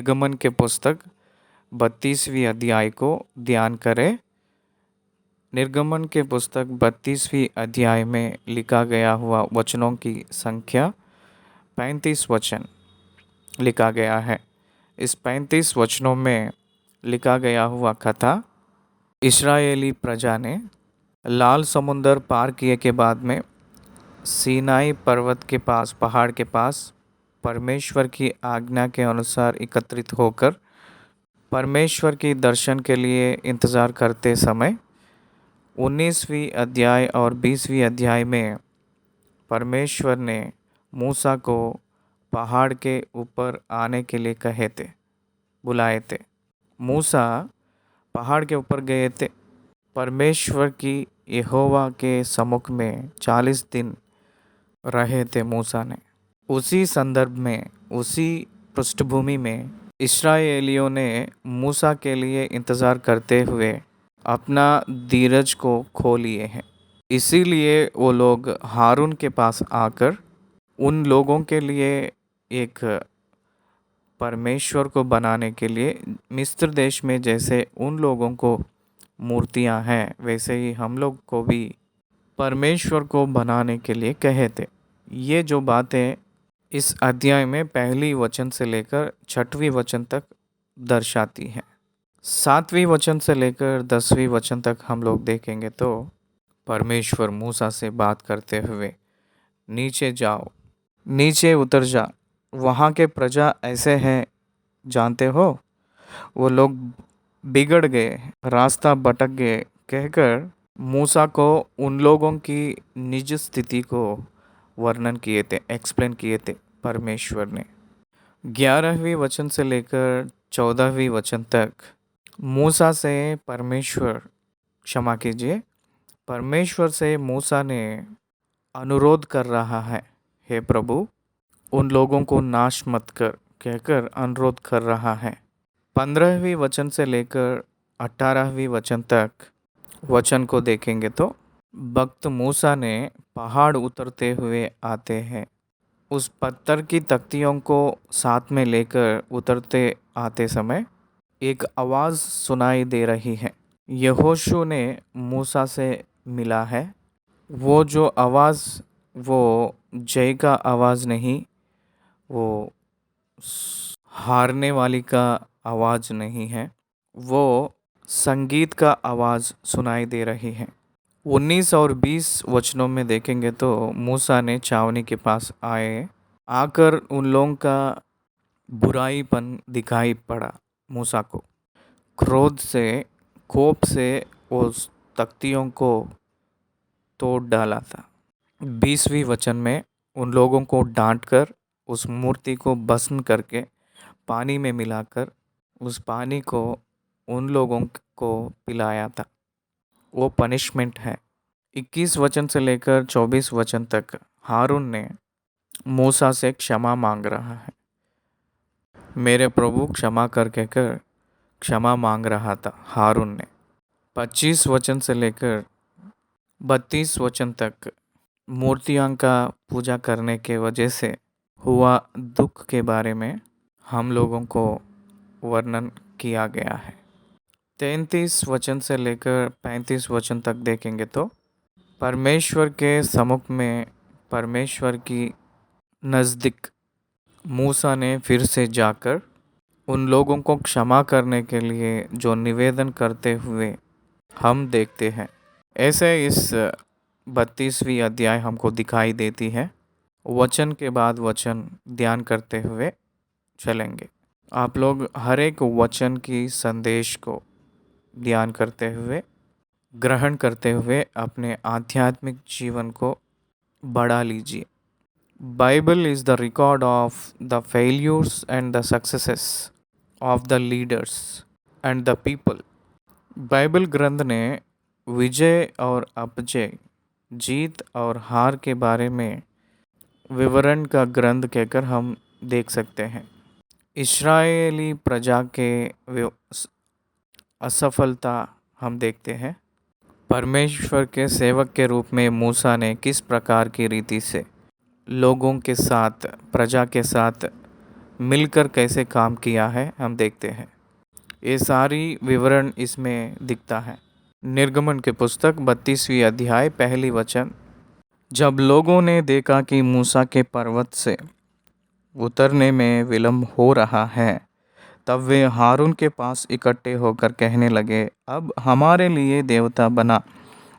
निर्गमन के पुस्तक 32वीं अध्याय को ध्यान करें। निर्गमन के पुस्तक 32वीं अध्याय में लिखा गया हुआ वचनों की संख्या 35 वचन लिखा गया है। इस 35 वचनों में लिखा गया हुआ कथा इस्राएली प्रजा ने लाल समुंदर पार किए के बाद में सीनाई पर्वत के पास, पहाड़ के पास परमेश्वर की आज्ञा के अनुसार एकत्रित होकर परमेश्वर की दर्शन के लिए इंतज़ार करते समय 19वीं अध्याय और 20वीं अध्याय में परमेश्वर ने मूसा को पहाड़ के ऊपर आने के लिए बुलाए थे। मूसा पहाड़ के ऊपर गए थे। परमेश्वर की यहोवा के सम्मुख में 40 दिन रहे थे मूसा ने। उसी संदर्भ में, उसी पृष्ठभूमि में इस्राएलियों ने मूसा के लिए इंतज़ार करते हुए अपना धीरज को खो लिए हैं। इसीलिए वो लोग हारून के पास आकर उन लोगों के लिए एक परमेश्वर को बनाने के लिए, मिस्र देश में जैसे उन लोगों को मूर्तियां हैं वैसे ही हम लोग को भी परमेश्वर को बनाने के लिए कहे थे। ये जो बातें इस अध्याय में पहली वचन से लेकर 6वीं वचन तक दर्शाती हैं। 7वीं वचन से लेकर 10वीं वचन तक हम लोग देखेंगे तो परमेश्वर मूसा से बात करते हुए, नीचे जाओ, नीचे उतर जा, वहाँ के प्रजा ऐसे हैं जानते हो, वो लोग बिगड़ गए, रास्ता भटक गए कहकर मूसा को उन लोगों की निज स्थिति को वर्णन किए थे, एक्सप्लेन किए थे परमेश्वर ने। 11वीं वचन से लेकर 14वीं वचन तक मूसा से परमेश्वर से मूसा ने अनुरोध कर रहा है, हे प्रभु उन लोगों को नाश मत कर कहकर अनुरोध कर रहा है। 15वीं वचन से लेकर 18वीं वचन तक वचन को देखेंगे तो भक्त मूसा ने पहाड़ उतरते हुए आते हैं। उस पत्थर की तख्तियों को साथ में लेकर उतरते आते समय एक आवाज़ सुनाई दे रही है। यहोशू ने मूसा से मिला है। वो जो आवाज़, वो जय का आवाज़ नहीं, वो हारने वाली का आवाज़ नहीं है, वो संगीत का आवाज़ सुनाई दे रही है। 19 और 20 वचनों में देखेंगे तो मूसा ने छावनी के पास आकर उन लोगों का बुराईपन दिखाई पड़ा। मूसा को कोप से उस तख्तियों को तोड़ डाला था। 20वीं वचन में उन लोगों को डांटकर उस मूर्ति को भस्म करके पानी में मिलाकर उस पानी को उन लोगों को पिलाया था। वो पनिशमेंट है। 21 वचन से लेकर 24 वचन तक हारून ने मूसा से क्षमा मांग रहा है। मेरे प्रभु क्षमा कर कहकर क्षमा मांग रहा था हारून ने। 25 वचन से लेकर 32 वचन तक मूर्तियों का पूजा करने के वजह से हुआ दुख के बारे में हम लोगों को वर्णन किया गया है। 33 वचन से लेकर 35 वचन तक देखेंगे तो परमेश्वर के सम्मुख में, परमेश्वर की नज़दीक मूसा ने फिर से जाकर उन लोगों को क्षमा करने के लिए जो निवेदन करते हुए हम देखते हैं। ऐसे इस 32वीं अध्याय हमको दिखाई देती है। वचन के बाद वचन ध्यान करते हुए चलेंगे। आप लोग हर एक वचन की संदेश को ध्यान करते हुए, ग्रहण करते हुए अपने आध्यात्मिक जीवन को बढ़ा लीजिए। Bible is the record of the failures and the successes of the leaders and the people. Bible ग्रंथ ने विजय और अपजय, जीत और हार के बारे में विवरण का ग्रंथ कहकर हम देख सकते हैं। इस्राएली प्रजा के असफलता हम देखते हैं। परमेश्वर के सेवक के रूप में मूसा ने किस प्रकार की रीति से लोगों के साथ, प्रजा के साथ मिलकर कैसे काम किया है हम देखते हैं। ये सारी विवरण इसमें दिखता है। निर्गमन के पुस्तक 32वीं अध्याय पहली वचन। जब लोगों ने देखा कि मूसा के पर्वत से उतरने में विलंब हो रहा है, तब वे हारून के पास इकट्ठे होकर कहने लगे, अब हमारे लिए देवता बना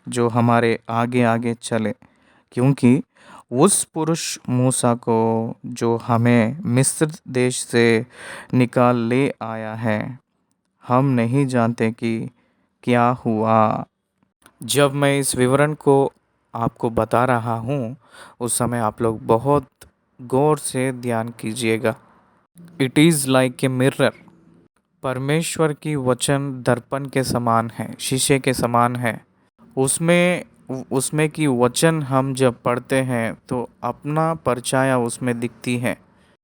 जो हमारे आगे आगे चले, क्योंकि उस पुरुष मूसा को जो हमें मिस्र देश से निकाल ले आया है, हम नहीं जानते कि क्या हुआ। जब मैं इस विवरण को आपको बता रहा हूँ, उस समय आप लोग बहुत गौर से ध्यान कीजिएगा। It is like a mirror. परमेश्वर की वचन दर्पण के समान है, शीशे के समान है। उसमें उसमें की वचन हम जब पढ़ते हैं तो अपना परछाया उसमें दिखती है।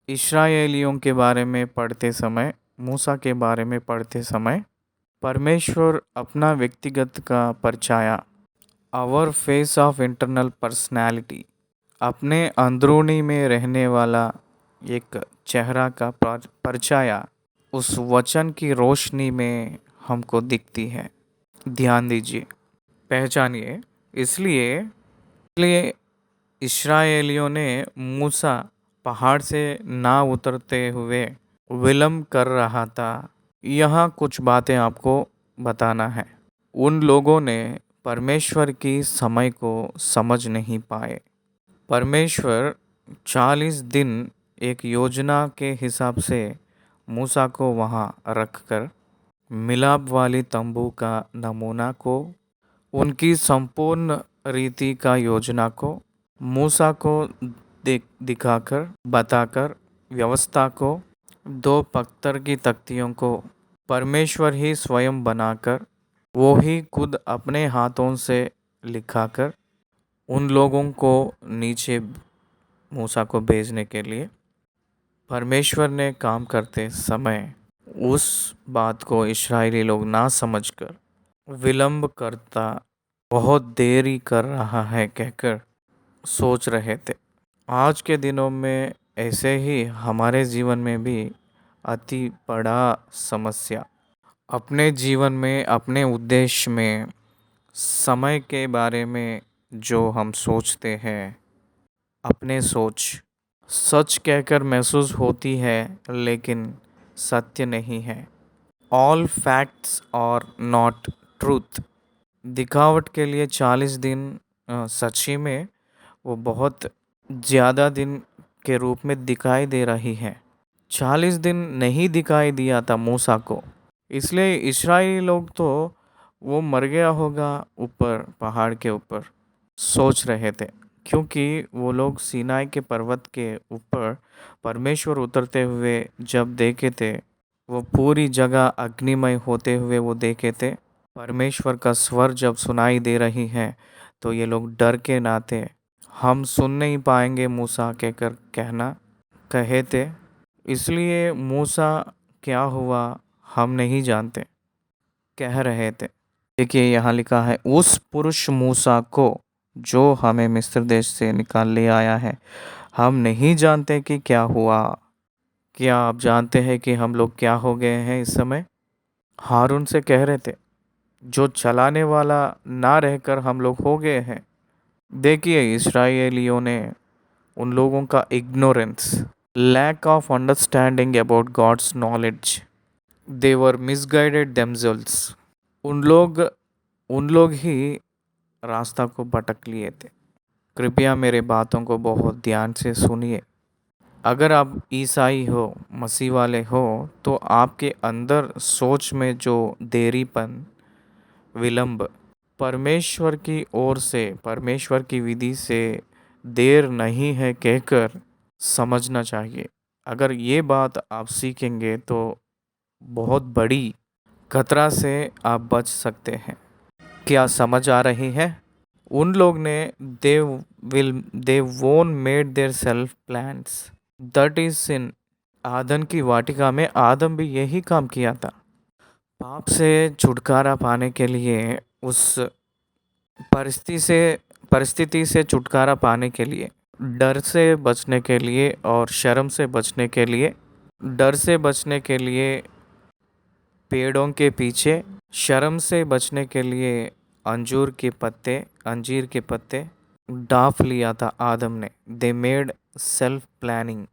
इस्राएलियों के बारे में पढ़ते समय, मूसा के बारे में पढ़ते समय परमेश्वर अपना व्यक्तिगत का परछाया, our face of internal personality, अपने अंदरूनी में रहने वाला एक चेहरा का परछाया उस वचन की रोशनी में हमको दिखती है। ध्यान दीजिए, पहचानिए। इसलिए इसलिए इस्राएलियों ने मूसा पहाड़ से ना उतरते हुए विलम्ब कर रहा था। यहाँ कुछ बातें आपको बताना है। उन लोगों ने परमेश्वर की समय को समझ नहीं पाए। परमेश्वर 40 दिन एक योजना के हिसाब से मूसा को वहाँ रखकर मिलाप वाली तंबू का नमूना को, उनकी संपूर्ण रीति का योजना को मूसा को दिखाकर, बताकर, व्यवस्था को, दो पत्थर की तख्तियों को परमेश्वर ही स्वयं बनाकर, वो ही खुद अपने हाथों से लिखाकर उन लोगों को नीचे मूसा को भेजने के लिए परमेश्वर ने काम करते समय उस बात को इस्राएली लोग ना समझकर विलंब करता, बहुत देरी कर रहा है कहकर सोच रहे थे। आज के दिनों में ऐसे ही हमारे जीवन में भी अति बड़ा समस्या, अपने जीवन में, अपने उद्देश्य में, समय के बारे में जो हम सोचते हैं, अपने सोच सच कहकर महसूस होती है लेकिन सत्य नहीं है। ऑल फैक्ट्स और नॉट ट्रूथ। दिखावट के लिए 40 दिन सच्ची में वो बहुत ज़्यादा दिन के रूप में दिखाई दे रही है। 40 दिन नहीं दिखाई दिया था मूसा को, इसलिए इस्राएली लोग तो वो मर गया होगा ऊपर पहाड़ के ऊपर सोच रहे थे, क्योंकि वो लोग सीनाई के पर्वत के ऊपर परमेश्वर उतरते हुए जब देखे थे, वो पूरी जगह अग्निमय होते हुए वो देखे थे। परमेश्वर का स्वर जब सुनाई दे रही है तो ये लोग डर के नाते हम सुन नहीं पाएंगे मूसा कहकर कहे थे। इसलिए मूसा क्या हुआ हम नहीं जानते कह रहे थे। देखिए यहाँ लिखा है, उस पुरुष मूसा को जो हमें मिस्र देश से निकाल ले आया है, हम नहीं जानते कि क्या हुआ। क्या आप जानते हैं कि हम लोग क्या हो गए हैं इस समय? हारून से कह रहे थे, जो चलाने वाला ना रहकर हम लोग हो गए हैं। देखिए इस्राएलियों ने उन लोगों का ignorance, lack of understanding about God's knowledge, they were misguided themselves. उन लोग ही रास्ता को भटक लिए थे। कृपया मेरे बातों को बहुत ध्यान से सुनिए। अगर आप ईसाई हो, मसीह वाले हो, तो आपके अंदर सोच में जो देरीपन, विलंब परमेश्वर की ओर से, परमेश्वर की विधि से देर नहीं है कहकर समझना चाहिए। अगर ये बात आप सीखेंगे तो बहुत बड़ी खतरा से आप बच सकते हैं। क्या समझ आ रही है? उन लोग ने they won made their self plans, that is sin. आदम की वाटिका में आदम भी यही काम किया था। पाप से छुटकारा पाने के लिए, उस परिस्थिति से छुटकारा पाने के लिए, डर से बचने के लिए और शर्म से बचने के लिए डर से बचने के लिए पेड़ों के पीछे, शर्म से बचने के लिए अंजीर के पत्ते डाफ लिया था आदम ने। They made self planning.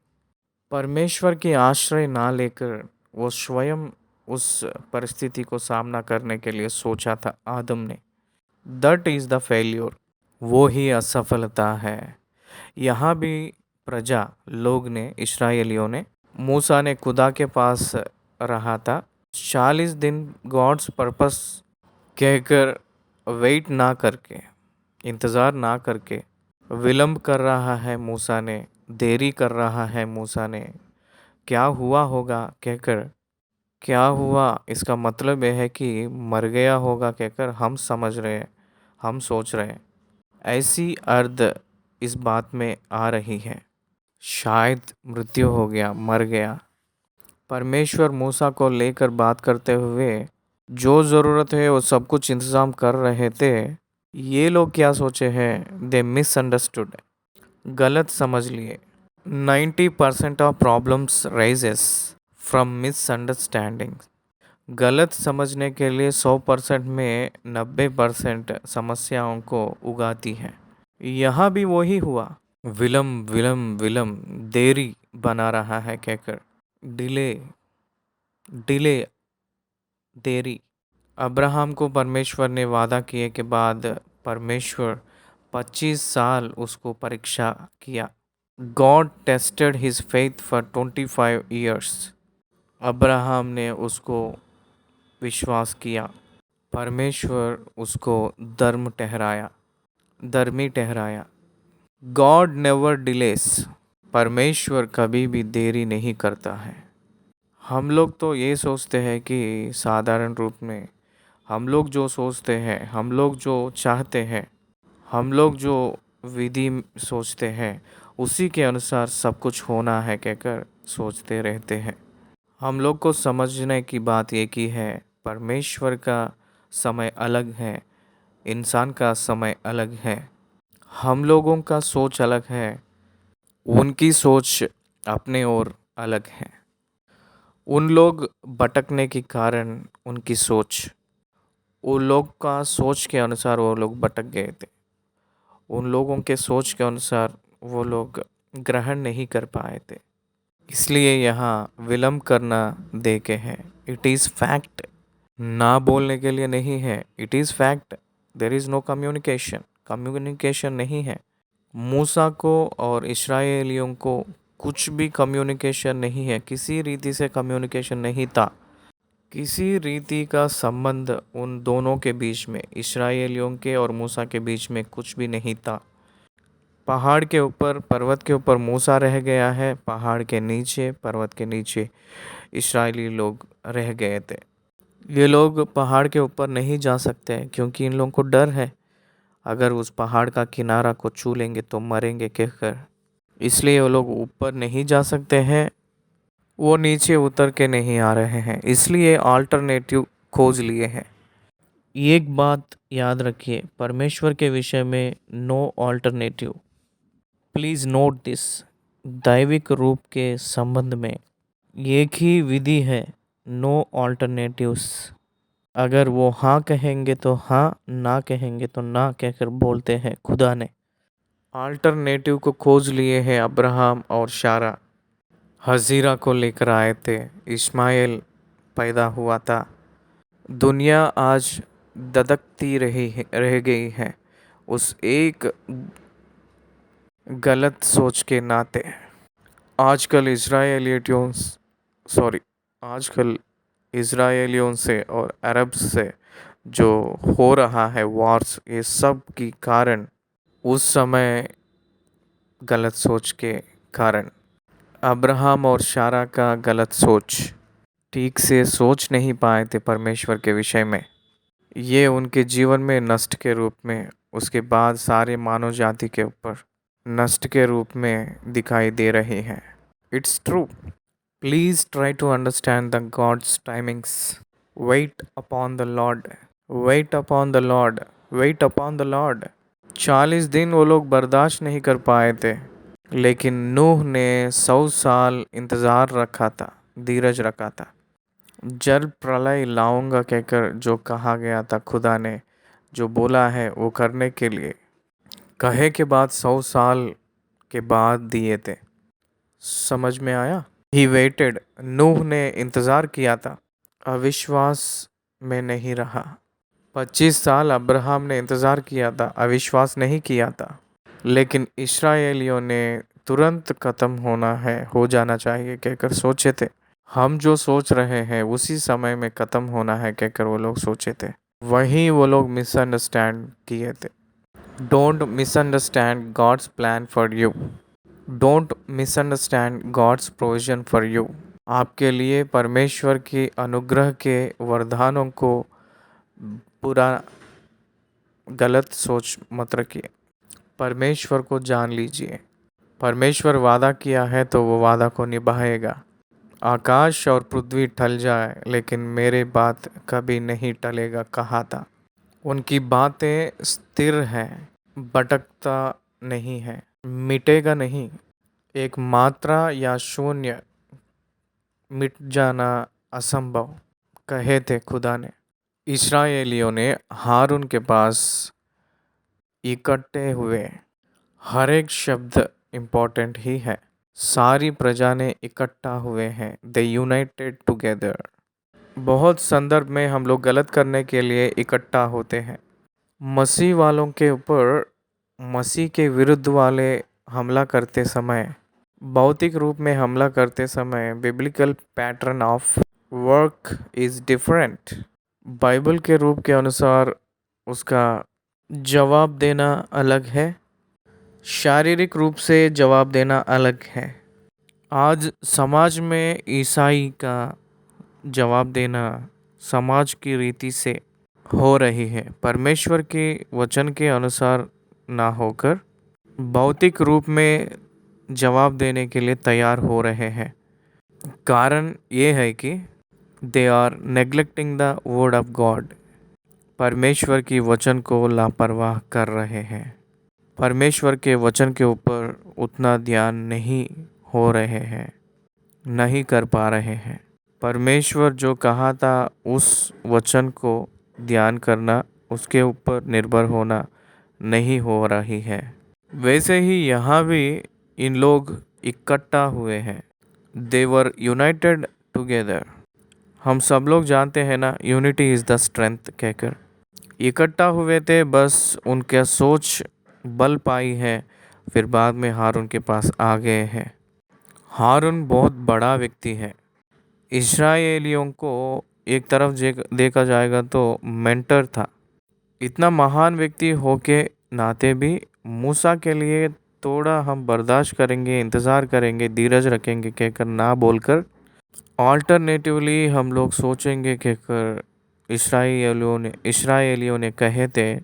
परमेश्वर के आश्रय ना लेकर वो स्वयं उस परिस्थिति को सामना करने के लिए सोचा था आदम ने। That is the failure. वो ही असफलता है। यहाँ भी प्रजा लोग ने, इस्राएलियों ने, मूसा ने खुदा के पास रहा था 40 दिन गॉड्स पर्पस कहकर, वेट ना करके, इंतज़ार ना करके विलंब कर रहा है मूसा ने, देरी कर रहा है मूसा ने। क्या हुआ होगा कहकर, क्या हुआ इसका मतलब यह है कि मर गया होगा कहकर हम समझ रहे हैं, हम सोच रहे हैं। ऐसी अर्थ इस बात में आ रही है, शायद मृत्यु हो गया, मर गया। परमेश्वर मूसा को लेकर बात करते हुए जो ज़रूरत है वो सब कुछ इंतज़ाम कर रहे थे। ये लोग क्या सोचे हैं? दे मिसअंडरस्टूड। गलत समझ लिए। 90% of problems rises from misunderstanding. गलत समझने के लिए 100% में 90% समस्याओं को उगाती है। यहाँ भी वही हुआ। विलम्ब विलम्ब विलम्ब, देरी बना रहा है कहकर, डिले डिले, देरी। अब्राहम को परमेश्वर ने वादा किए के बाद परमेश्वर 25 साल उसको परीक्षा किया। God tested his faith for 25 years. Abraham ने उसको विश्वास किया। परमेश्वर उसको धर्मी ठहराया। God never delays. परमेश्वर कभी भी देरी नहीं करता है। हम लोग तो ये सोचते हैं कि साधारण रूप में हम लोग जो सोचते हैं, हम लोग जो चाहते हैं, हम लोग जो विधि सोचते हैं, उसी के अनुसार सब कुछ होना है कहकर सोचते रहते हैं। हम लोग को समझने की बात एक ही है, परमेश्वर का समय अलग है, इंसान का समय अलग है। हम लोगों का सोच अलग है, उनकी सोच अपने ओर अलग है। उन लोग भटकने के कारण उनकी सोच, उन लोग का सोच के अनुसार वो लोग भटक गए थे। उन लोगों के सोच के अनुसार वो लोग ग्रहण नहीं कर पाए थे। इसलिए यहाँ विलम्ब करना दे के है। It is fact. ना बोलने के लिए नहीं है, it is fact. There is no communication. Communication नहीं है। मूसा को और इस्राएलियों को कुछ भी कम्युनिकेशन नहीं है, किसी रीति से कम्युनिकेशन नहीं था। किसी रीति का संबंध उन दोनों के बीच में, इस्राएलियों के और मूसा के बीच में कुछ भी नहीं था। पहाड़ के ऊपर, पर्वत के ऊपर मूसा रह गया है, पहाड़ के नीचे, पर्वत के नीचे इस्राएली लोग रह गए थे। ये लोग पहाड़ के ऊपर नहीं जा सकते क्योंकि इन लोगों को डर है, अगर उस पहाड़ का किनारा को छू लेंगे तो मरेंगे कहकर। इसलिए वो लोग ऊपर नहीं जा सकते हैं, वो नीचे उतर के नहीं आ रहे हैं, इसलिए अल्टरनेटिव खोज लिए हैं। एक बात याद रखिए, परमेश्वर के विषय में no alternative. Please note this. दैविक रूप के संबंध में एक ही विधि है, नो अल्टरनेटिव्स। अगर वो हाँ कहेंगे तो हाँ, ना कहेंगे तो ना कहकर बोलते हैं खुदा ने। अल्टरनेटिव को खोज लिए हैं अब्राहम और शारा। हजीरा को लेकर आए थे, इस्माइल पैदा हुआ था। दुनिया आज रह गई है उस एक गलत सोच के नाते। आजकल इज़राइलियों सॉरी आजकल इज़राइलियों से और अरब से जो हो रहा है वॉर्स, ये सब की कारण उस समय गलत सोच के कारण, अब्राहम और शारा का गलत सोच, ठीक से सोच नहीं पाए थे परमेश्वर के विषय में। ये उनके जीवन में नष्ट के रूप में, उसके बाद सारे मानव जाति के ऊपर नष्ट के रूप में दिखाई दे रही हैं। It's true. Please try to understand the God's timings. Wait upon the Lord, wait upon the Lord, wait upon the Lord. 40 दिन वो लोग बर्दाश्त नहीं कर पाए थे। लेकिन नूह ने 100 साल इंतज़ार रखा था, धीरज रखा था। जल प्रलय लाऊंगा कहकर जो कहा गया था, खुदा ने जो बोला है वो करने के लिए कहे के बाद 100 साल के बाद दिए थे। समझ में आया? ही वेटेड, नूह ने इंतज़ार किया था, अविश्वास में नहीं रहा। 25 साल अब्राहम ने इंतज़ार किया था, अविश्वास नहीं किया था। लेकिन इस्राएलियों ने तुरंत ख़त्म होना है, हो जाना चाहिए कहकर सोचे थे। हम जो सोच रहे हैं उसी समय में ख़त्म होना है कहकर वो लोग सोचे थे। वहीं वो लोग मिसअंडरस्टैंड किए थे। Don't misunderstand God's plan for you. Don't misunderstand God's provision for you. आपके लिए परमेश्वर की अनुग्रह के वरदानों को पूरा गलत सोच मत रखिए। परमेश्वर को जान लीजिए। परमेश्वर वादा किया है तो वो वादा को निभाएगा। आकाश और पृथ्वी टल जाए लेकिन मेरे बात कभी नहीं टलेगा कहा था। उनकी बातें स्थिर हैं, भटकता नहीं है, मिटेगा नहीं। एक मात्रा या शून्य मिट जाना असंभव कहे थे खुदा ने। इस्राएलियों ने हारून के पास इकट्ठे हुए, हर एक शब्द इम्पोर्टेंट ही है। सारी प्रजा ने इकट्ठा हुए हैं, दे यूनाइटेड टुगेदर। बहुत संदर्भ में हम लोग गलत करने के लिए इकट्ठा होते हैं। मसीह वालों के ऊपर मसीह के विरुद्ध वाले हमला करते समय, भौतिक रूप में हमला करते समय biblical pattern of work is different. Bible के रूप के अनुसार उसका जवाब देना अलग है, शारीरिक रूप से जवाब देना अलग है। आज समाज में ईसाई का जवाब देना समाज की रीति से हो रही है, परमेश्वर के वचन के अनुसार ना होकर भौतिक रूप में जवाब देने के लिए तैयार हो रहे हैं। कारण ये है कि they are neglecting the word of God. परमेश्वर की वचन को लापरवाह कर रहे हैं। परमेश्वर के वचन के ऊपर उतना ध्यान नहीं हो रहे हैं, नहीं कर पा रहे हैं। परमेश्वर जो कहा था उस वचन को ध्यान करना, उसके ऊपर निर्भर होना नहीं हो रही है। वैसे ही यहाँ भी इन लोग इकट्ठा हुए हैं, देवर यूनाइटेड टुगेदर। हम सब लोग जानते हैं ना, यूनिटी इज़ द स्ट्रेंथ कहकर। इकट्ठा हुए थे, बस उनके सोच बल पाई है, फिर बाद में हारून के पास आ गए हैं। हारून बहुत बड़ा व्यक्ति है। इस्राएलियों को एक तरफ देखा जाएगा तो मेंटर था। इतना महान व्यक्ति होके नाते भी मूसा के लिए थोड़ा हम बर्दाश्त करेंगे, इंतज़ार करेंगे, धीरज रखेंगे कहकर ना बोलकर ऑल्टरनेटिवली हम लोग सोचेंगे कहकर इस्राएलियों ने कहे थे,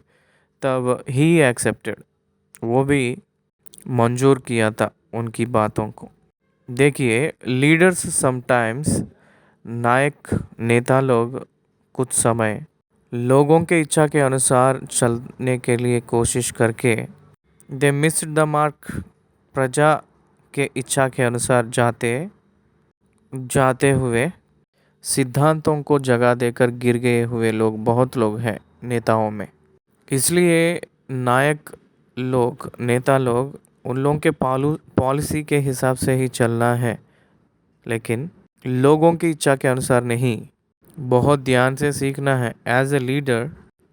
तब ही एक्सेप्टेड, वो भी मंजूर किया था उनकी बातों को। देखिए, लीडर्स समटाइम्स, नायक नेता लोग कुछ समय लोगों के इच्छा के अनुसार चलने के लिए कोशिश करके दे मिस्ड द मार्क। प्रजा के इच्छा के अनुसार जाते हुए सिद्धांतों को जगह देकर गिर गए हुए लोग बहुत लोग हैं नेताओं में। इसलिए नायक लोग, नेता लोग, उन लोगों के पॉलिसी के हिसाब से ही चलना है, लेकिन लोगों की इच्छा के अनुसार नहीं। बहुत ध्यान से सीखना है। As a leader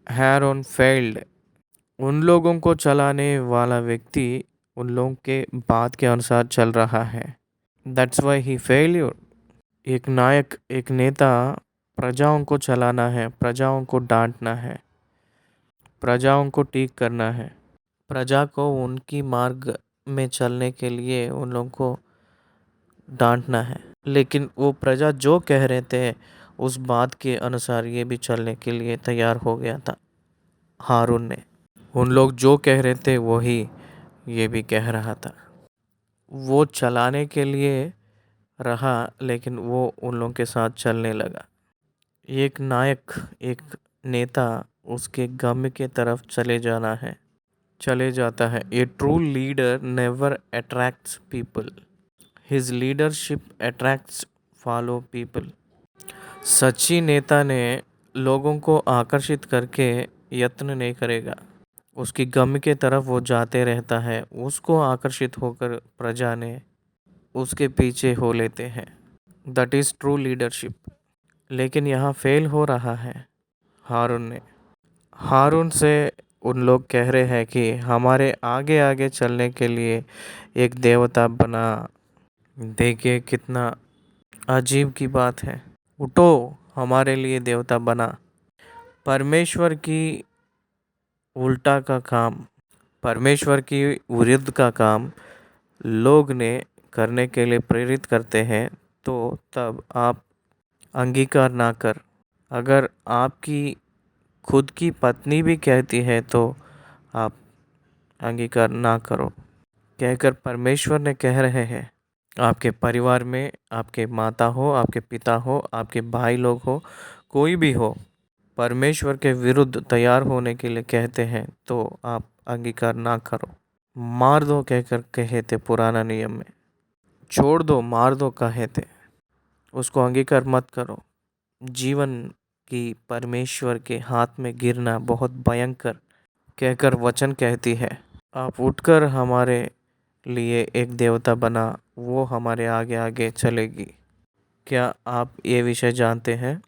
Aaron failed. उन लोगों को चलाने वाला व्यक्ति उन लोगों के बात के अनुसार चल रहा है, दैट्स वाई ही फेल्यूर। एक नायक, एक नेता प्रजाओं को चलाना है, प्रजाओं को डांटना है, प्रजाओं को ठीक करना है, प्रजा को उनकी मार्ग में चलने के लिए उन लोगों को डांटना है। लेकिन वो प्रजा जो कह रहे थे उस बात के अनुसार ये भी चलने के लिए तैयार हो गया था हारून ने। उन लोग जो कह रहे थे वही ये भी कह रहा था। वो चलाने के लिए रहा, लेकिन वो उन लोगों के साथ चलने लगा। एक नायक, एक नेता, उसके गम के तरफ चले जाना है। चले जाता है। A true leader never attracts people, his leadership attracts follow people. सच्ची नेता ने लोगों को आकर्षित करके यत्न नहीं करेगा, उसकी गम के तरफ वो जाते रहता है, उसको आकर्षित होकर प्रजा ने उसके पीछे हो लेते हैं। That is true leadership. लेकिन यहाँ फेल हो रहा है हारून ने। हारून से उन लोग कह रहे हैं कि हमारे आगे आगे चलने के लिए एक देवता बना। देखिए कितना अजीब की बात है। उठो, हमारे लिए देवता बना। परमेश्वर की उल्टा का काम, परमेश्वर की विरुद्ध का काम लोग ने करने के लिए प्रेरित करते हैं, तो तब आप अंगीकार ना कर। अगर आपकी खुद की पत्नी भी कहती है तो आप अंगीकार ना करो। कहकर परमेश्वर ने कह रहे हैं, आपके परिवार में आपके माता हो, आपके पिता हो, आपके भाई लोग हो, कोई भी हो, परमेश्वर के विरुद्ध तैयार होने के लिए कहते हैं तो आप अंगीकार ना करो। मार दो कहकर कहे थे पुराना नियम में। छोड़ दो, मार दो कहे थे, उसको अंगीकार मत करो। जीवन की परमेश्वर के हाथ में गिरना बहुत भयंकर कहकर वचन कहती है। आप उठकर हमारे लिए एक देवता बना, वो हमारे आगे आगे चलेगी। क्या आप ये विषय जानते हैं?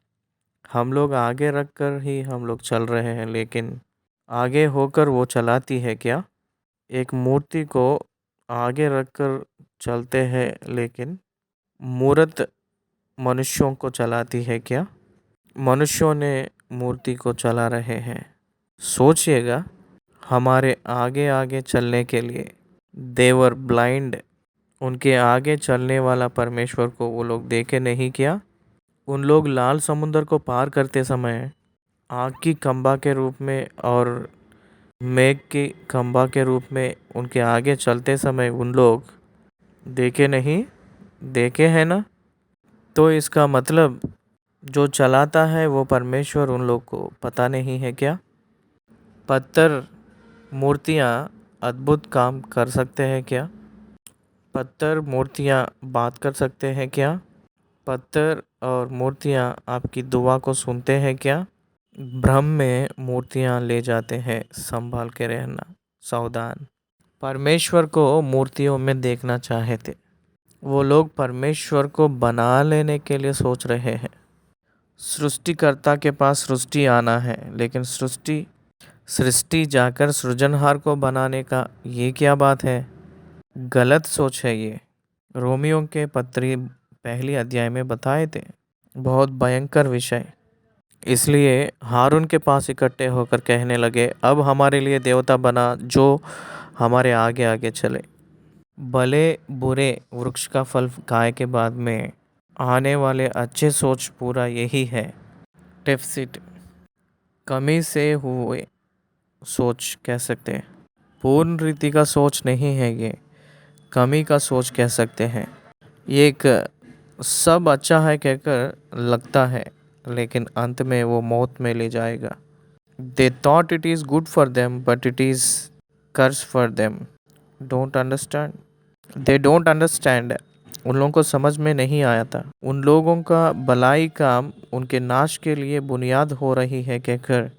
हम लोग आगे रख कर ही हम लोग चल रहे हैं, लेकिन आगे होकर वो चलाती है क्या? एक मूर्ति को आगे रख कर चलते हैं, लेकिन मूर्त मनुष्यों को चलाती है क्या? मनुष्यों ने मूर्ति को चला रहे हैं। सोचिएगा, हमारे आगे आगे चलने के लिए देवर ब्लाइंड, उनके आगे चलने वाला परमेश्वर को वो लोग देखे नहीं क्या? उन लोग लाल समुंदर को पार करते समय आग की खंभा के रूप में और मेघ की खंभा के रूप में उनके आगे चलते समय उन लोग देखे नहीं? देखे हैं ना? तो इसका मतलब जो चलाता है वो परमेश्वर उन लोग को पता नहीं है क्या? पत्थर मूर्तियाँ अद्भुत काम कर सकते हैं क्या? पत्थर मूर्तियाँ बात कर सकते हैं क्या? पत्थर और मूर्तियाँ आपकी दुआ को सुनते हैं क्या? भ्रम में मूर्तियाँ ले जाते हैं, संभाल के रहना, सावधान। परमेश्वर को मूर्तियों में देखना चाहे थे। वो लोग परमेश्वर को बना लेने के लिए सोच रहे हैं। सृष्टिकर्ता के पास सृष्टि आना है, लेकिन सृष्टि जाकर सृजनहार को बनाने का ये क्या बात है? गलत सोच है ये। रोमियो के पत्री पहली अध्याय में बताए थे, बहुत भयंकर विषय। इसलिए हारून के पास इकट्ठे होकर कहने लगे, अब हमारे लिए देवता बना जो हमारे आगे आगे चले। भले बुरे वृक्ष का फल खाए के बाद में आने वाले अच्छे सोच पूरा यही है। डेफिसिट, कमी से हुए सोच कह सकते हैं। पूर्ण रीति का सोच नहीं है ये, कमी का सोच कह सकते हैं। ये एक सब अच्छा है कहकर लगता है, लेकिन अंत में वो मौत में ले जाएगा। They thought it is good for them but it is curse for them. Don't understand, they don't understand. उन लोगों को समझ में नहीं आया था। उन लोगों का भलाई काम उनके नाश के लिए बुनियाद हो रही है कहकर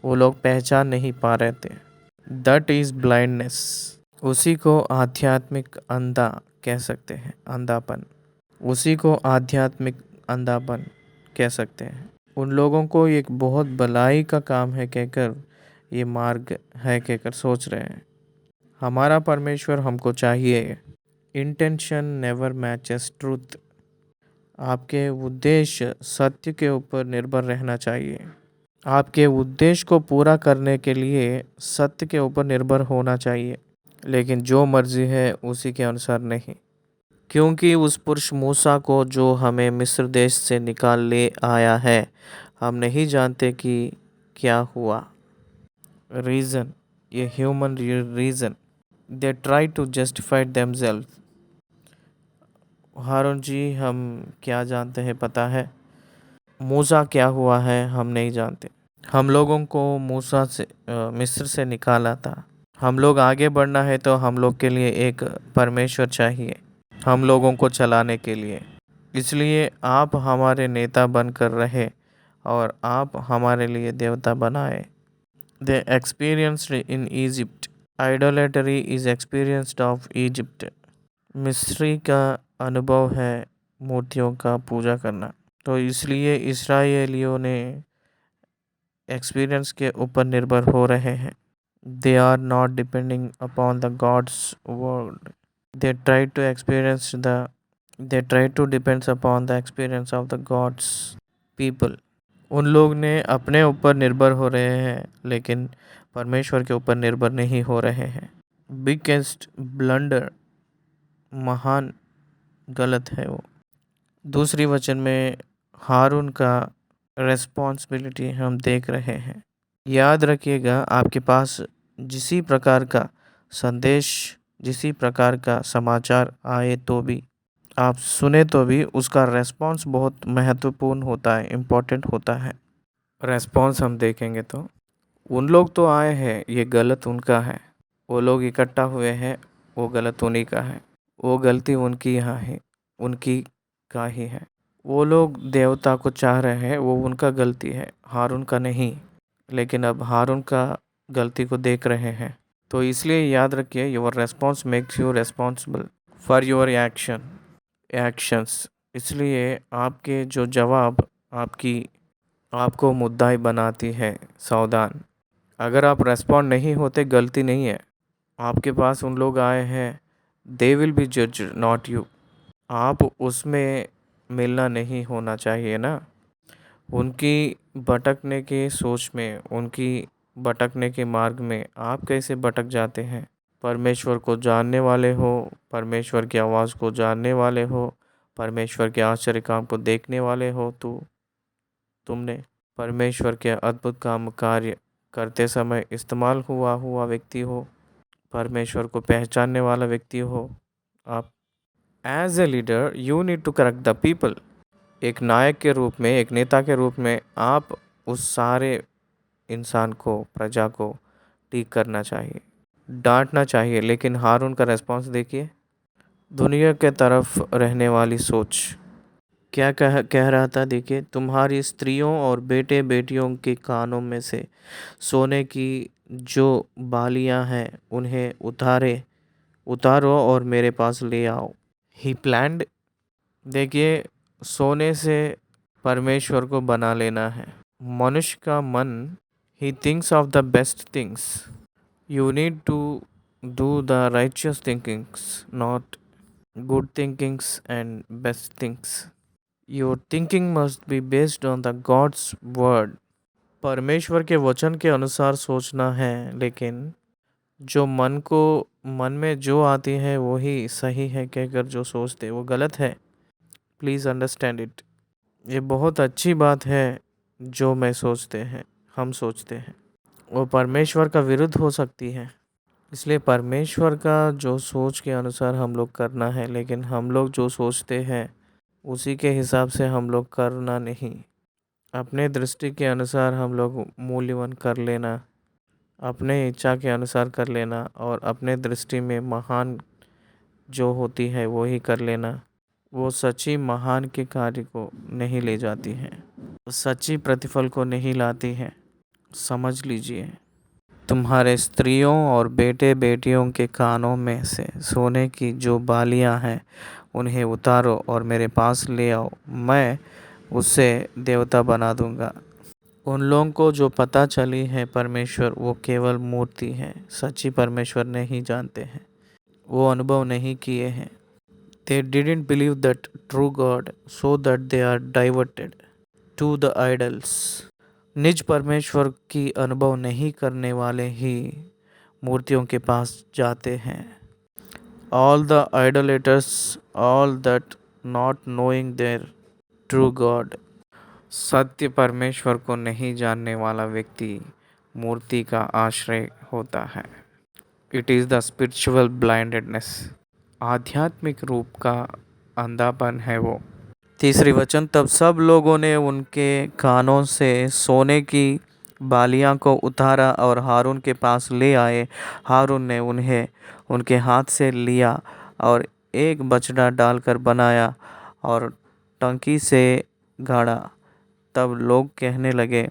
वो लोग पहचान नहीं पा रहे थे। That is blindness. उसी को आध्यात्मिक अंधा कह सकते हैं, अंधापन। उसी को आध्यात्मिक अंधापन कह सकते हैं। उन लोगों को एक बहुत भलाई का काम है कहकर, ये मार्ग है कहकर सोच रहे हैं। हमारा परमेश्वर हमको चाहिए। Intention never matches truth. आपके उद्देश्य सत्य के ऊपर निर्भर रहना चाहिए। आपके उद्देश्य को पूरा करने के लिए सत्य के ऊपर निर्भर होना चाहिए, लेकिन जो मर्जी है उसी के अनुसार नहीं। क्योंकि उस पुरुष मूसा को जो हमें मिस्र देश से निकाल ले आया है, हम नहीं जानते कि क्या हुआ। रीज़न, ये human reason, they try to justify themselves. हारून जी, हम क्या जानते हैं पता है? मूसा क्या हुआ है हम नहीं जानते। हम लोगों को मूसा से मिस्र से निकाला था। हम लोग आगे बढ़ना है तो हम लोग के लिए एक परमेश्वर चाहिए हम लोगों को चलाने के लिए। इसलिए आप हमारे नेता बनकर रहे और आप हमारे लिए देवता बनाए। They experienced in Egypt. Idolatry is experienced of Egypt. मिस्री का अनुभव है मूर्तियों का पूजा करना। तो इसलिए इस्राएलियों ने एक्सपीरियंस के ऊपर निर्भर हो रहे हैं। They are not depending upon the God's word. They try to experience the they try to depends upon the experience of the God's people. उन लोग ने अपने ऊपर निर्भर हो रहे हैं लेकिन परमेश्वर के ऊपर निर्भर नहीं हो रहे हैं। बिगेस्ट ब्लंडर, महान गलत है वो। दूसरी वचन में हारून का रेस्पॉन्सिबिलिटी हम देख रहे हैं। याद रखिएगा, आपके पास जिसी प्रकार का संदेश, जिसी प्रकार का समाचार आए तो भी, आप सुने तो भी, उसका रेस्पॉन्स बहुत महत्वपूर्ण होता है, इम्पोर्टेंट होता है। रेस्पॉन्स हम देखेंगे तो उन लोग तो आए हैं, ये गलत उनका है। वो लोग इकट्ठा हुए हैं, वो गलत उन्हीं का है। वो गलती उनकी यहाँ है, उनकी का ही है। वो लोग देवता को चाह रहे हैं, वो उनका गलती है, हारून का नहीं। लेकिन अब हारून का गलती को देख रहे हैं, तो इसलिए याद रखिए, your response makes you responsible for your actions. इसलिए आपके जो जवाब आपको मुद्दाई बनाती है। सावधान, अगर आप रेस्पॉन्ड नहीं होते, गलती नहीं है आपके पास। उन लोग आए हैं, दे विल बी जज नॉट यू। आप उसमें मिलना नहीं होना चाहिए ना। उनकी भटकने के सोच में, उनकी भटकने के मार्ग में आप कैसे भटक जाते हैं। परमेश्वर को जानने वाले हो, परमेश्वर की आवाज़ को जानने वाले हो, परमेश्वर के आश्चर्य काम को देखने वाले हो, तो तुमने परमेश्वर के अद्भुत काम कार्य करते समय इस्तेमाल हुआ व्यक्ति हो, परमेश्वर को पहचानने वाला व्यक्ति हो आप। As a leader you need to correct the people. एक नायक के रूप में, एक नेता के रूप में आप उस सारे इंसान को, प्रजा को ठीक करना चाहिए, डांटना चाहिए। लेकिन हारून का रेस्पॉन्स देखिए। दुनिया के तरफ रहने वाली सोच क्या कह रहा था, देखिए। तुम्हारी स्त्रियों और बेटे बेटियों के कानों में से सोने की जो बालियां हैं उन्हें उतारो और मेरे पास ले आओ। ही प्लान्ड, देखिए, सोने से परमेश्वर को बना लेना है। मनुष्य का मन, he thinks of the best things. You need to do the righteous thinkings, not good thinkings and best things. Your thinking must be based on the God's word. परमेश्वर के वचन के अनुसार सोचना है, लेकिन जो मन में जो आती है वही सही है कहकर जो सोचते वो गलत है। Please understand it. ये बहुत अच्छी बात है जो हम सोचते हैं, वो परमेश्वर का विरुद्ध हो सकती है। इसलिए परमेश्वर का जो सोच के अनुसार हम लोग करना है, लेकिन हम लोग जो सोचते हैं उसी के हिसाब से हम लोग करना नहीं। अपने दृष्टि के अनुसार हम लोग मूल्यवान कर लेना, अपने इच्छा के अनुसार कर लेना, और अपने दृष्टि में महान जो होती है वो ही कर लेना, वो सच्ची महान के कार्य को नहीं ले जाती है, सच्ची प्रतिफल को नहीं लाती है। समझ लीजिए। तुम्हारे स्त्रियों और बेटे बेटियों के कानों में से सोने की जो बालियां हैं उन्हें उतारो और मेरे पास ले आओ, मैं उसे देवता बना दूंगा। उन लोगों को जो पता चली है परमेश्वर वो केवल मूर्ति है, सच्ची परमेश्वर नहीं जानते हैं, वो अनुभव नहीं किए हैं। They didn't believe that true God, so that they are diverted to the idols. निज परमेश्वर की अनुभव नहीं करने वाले ही मूर्तियों के पास जाते हैं। All the idolaters, all that not knowing their true God. सत्य परमेश्वर को नहीं जानने वाला व्यक्ति मूर्ति का आश्रय होता है। It is the spiritual blindness. आध्यात्मिक रूप का अंधापन है वो। तीसरी वचन, तब सब लोगों ने उनके कानों से सोने की बालियाँ को उतारा और हारून के पास ले आए। हारून ने उन्हें उनके हाथ से लिया और एक बछड़ा डालकर बनाया और टंकी से गाड़ा। तब लोग कहने लगे,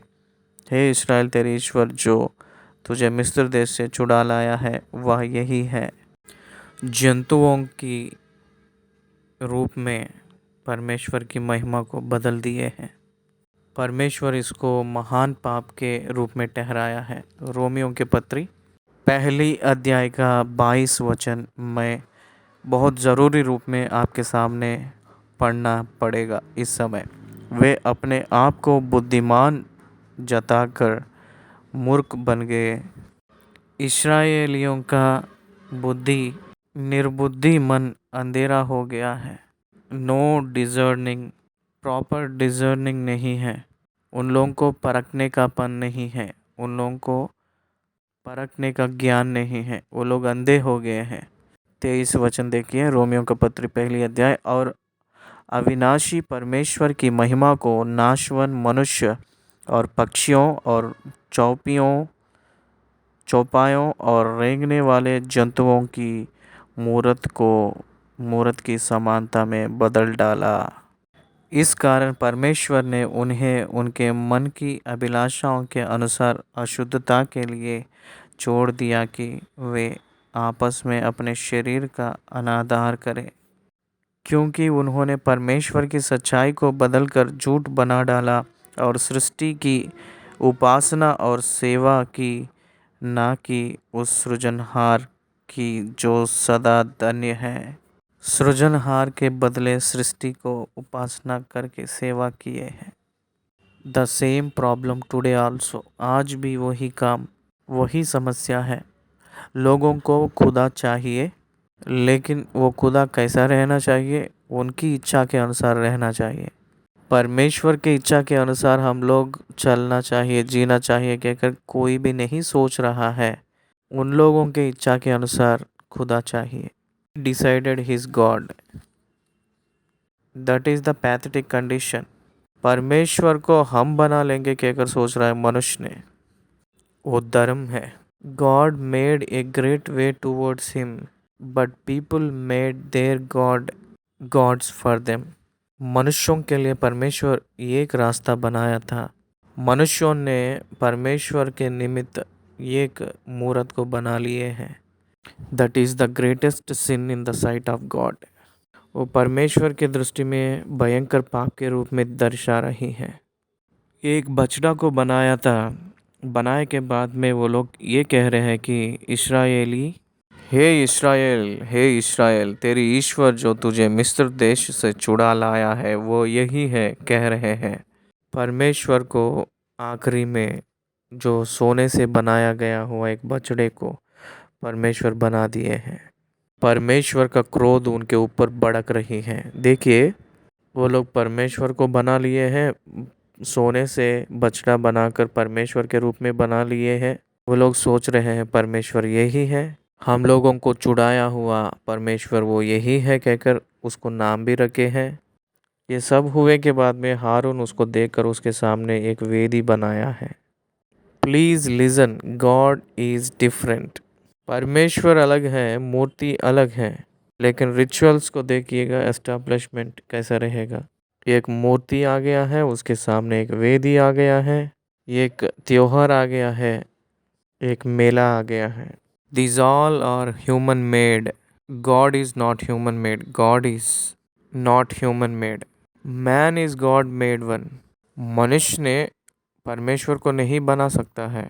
हे इस्राएल, तेरे ईश्वर जो तुझे मिस्र देश से छुड़ा लाया है वह यही है। जंतुओं की रूप में परमेश्वर की महिमा को बदल दिए हैं। परमेश्वर इसको महान पाप के रूप में ठहराया है। रोमियों के पत्री पहली अध्याय का 22 वचन मैं बहुत ज़रूरी रूप में आपके सामने पढ़ना पड़ेगा इस समय। वे अपने आप को बुद्धिमान जताकर मूर्ख बन गए। इस्राएलियों का बुद्धि निर्बुद्धि मन अंधेरा हो गया है। नो डिजर्निंग, प्रॉपर डिजर्निंग नहीं है। उन लोगों को परखने का पन नहीं है। उन लोगों को परखने का ज्ञान नहीं है। वो लोग अंधे हो गए हैं। 23 वचन देखिए, रोमियों का पत्र पहली अध्याय। और अविनाशी परमेश्वर की महिमा को नाशवान मनुष्य और पक्षियों और चौपायों और रेंगने वाले जंतुओं की मूरत की समानता में बदल डाला। इस कारण परमेश्वर ने उन्हें उनके मन की अभिलाषाओं के अनुसार अशुद्धता के लिए छोड़ दिया कि वे आपस में अपने शरीर का अनादर करें, क्योंकि उन्होंने परमेश्वर की सच्चाई को बदलकर झूठ बना डाला और सृष्टि की उपासना और सेवा की, ना कि उस सृजनहार की जो सदा धन्य है। सृजनहार के बदले सृष्टि को उपासना करके सेवा किए हैं। The same problem today also, आज भी वही काम, वही समस्या है। लोगों को खुदा चाहिए, लेकिन वो खुदा कैसा रहना चाहिए? उनकी इच्छा के अनुसार रहना चाहिए। परमेश्वर की इच्छा के अनुसार हम लोग चलना चाहिए, जीना चाहिए कहकर कोई भी नहीं सोच रहा है। उन लोगों के इच्छा के अनुसार खुदा चाहिए। Decided his God, that is the pathetic condition. परमेश्वर को हम बना लेंगे कहकर सोच रहा है मनुष्य ने, वो धर्म है। God made a great way towards him, but people made their gods for them. मनुष्यों के लिए परमेश्वर एक रास्ता बनाया था। मनुष्यों ने परमेश्वर के निमित्त एक मूरत को बना लिए हैं। That is the greatest sin in the sight of God. वो परमेश्वर के दृष्टि में भयंकर पाप के रूप में दर्शा रही है। एक बछड़ा को बनाया था। बनाए के बाद में वो लोग ये कह रहे हैं कि इस्राएली, हे इस्राएल, तेरी ईश्वर जो तुझे मिस्र देश से छुड़ा लाया है वो यही है, कह रहे हैं। परमेश्वर को आखिरी में जो सोने से बनाया गया हुआ एक बछड़े को परमेश्वर बना दिए हैं। परमेश्वर का क्रोध उनके ऊपर भड़क रही है। देखिए, वो लोग परमेश्वर को बना लिए हैं, सोने से बछड़ा बनाकर परमेश्वर के रूप में बना लिए हैं। वो लोग सोच रहे हैं परमेश्वर यही है, हम लोगों को छुड़ाया हुआ परमेश्वर वो यही है कहकर उसको नाम भी रखे हैं। ये सब हुए के बाद में हारून उसको देखकर उसके सामने एक वेदी बनाया है। Please listen, God is different. परमेश्वर अलग है, मूर्ति अलग है, लेकिन रिचुअल्स को देखिएगा, एस्टैब्लिशमेंट कैसा रहेगा। एक मूर्ति आ गया है, उसके सामने एक वेदी आ गया है, एक त्योहार आ गया है, एक मेला आ गया है। These all are human made. God is not human made. God is not human made. Man is God made one. मनुष्य ने परमेश्वर को नहीं बना सकता है,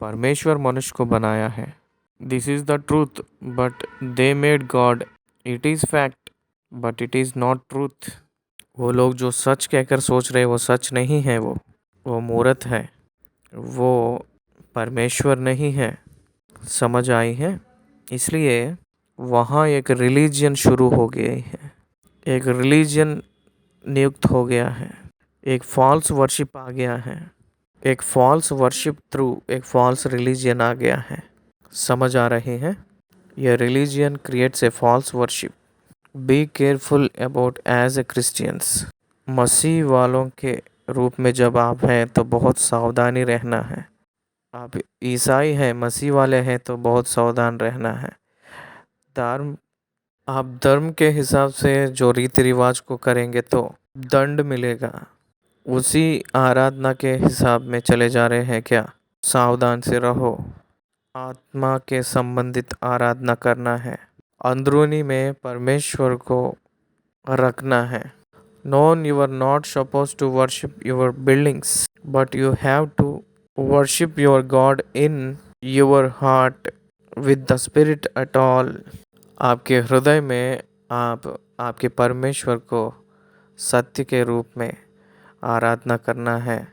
परमेश्वर मनुष्य को बनाया है। This is the truth, but they made God. It is fact, but it is not truth. वो लोग जो सच कहकर सोच रहे वो सच नहीं है, वो मूर्त है, वो परमेश्वर नहीं है। समझ आई है? इसलिए वहाँ एक रिलीजन शुरू हो गई है, एक रिलीजन नियुक्त हो गया है, एक फॉल्स वर्शिप आ गया है, एक फॉल्स वर्शिप थ्रू एक फॉल्स रिलीजन आ गया है। समझ आ रही है? यह religion creates a false worship. Be careful about as a Christians. मसीह वालों के रूप में जब आप हैं तो बहुत सावधानी रहना है। आप ईसाई हैं, मसीह वाले हैं तो बहुत सावधान रहना है। धर्म आप धर्म के हिसाब से जो रीति रिवाज को करेंगे तो दंड मिलेगा। उसी आराधना के हिसाब में चले जा रहे हैं क्या? सावधान से रहो। आत्मा के संबंधित आराधना करना है, अंदरूनी में परमेश्वर को रखना है। No you are not suppose to worship your buildings but you have to worship your God in your heart with the spirit at all. आपके हृदय में आप आपके परमेश्वर को सत्य के रूप में आराधना करना है,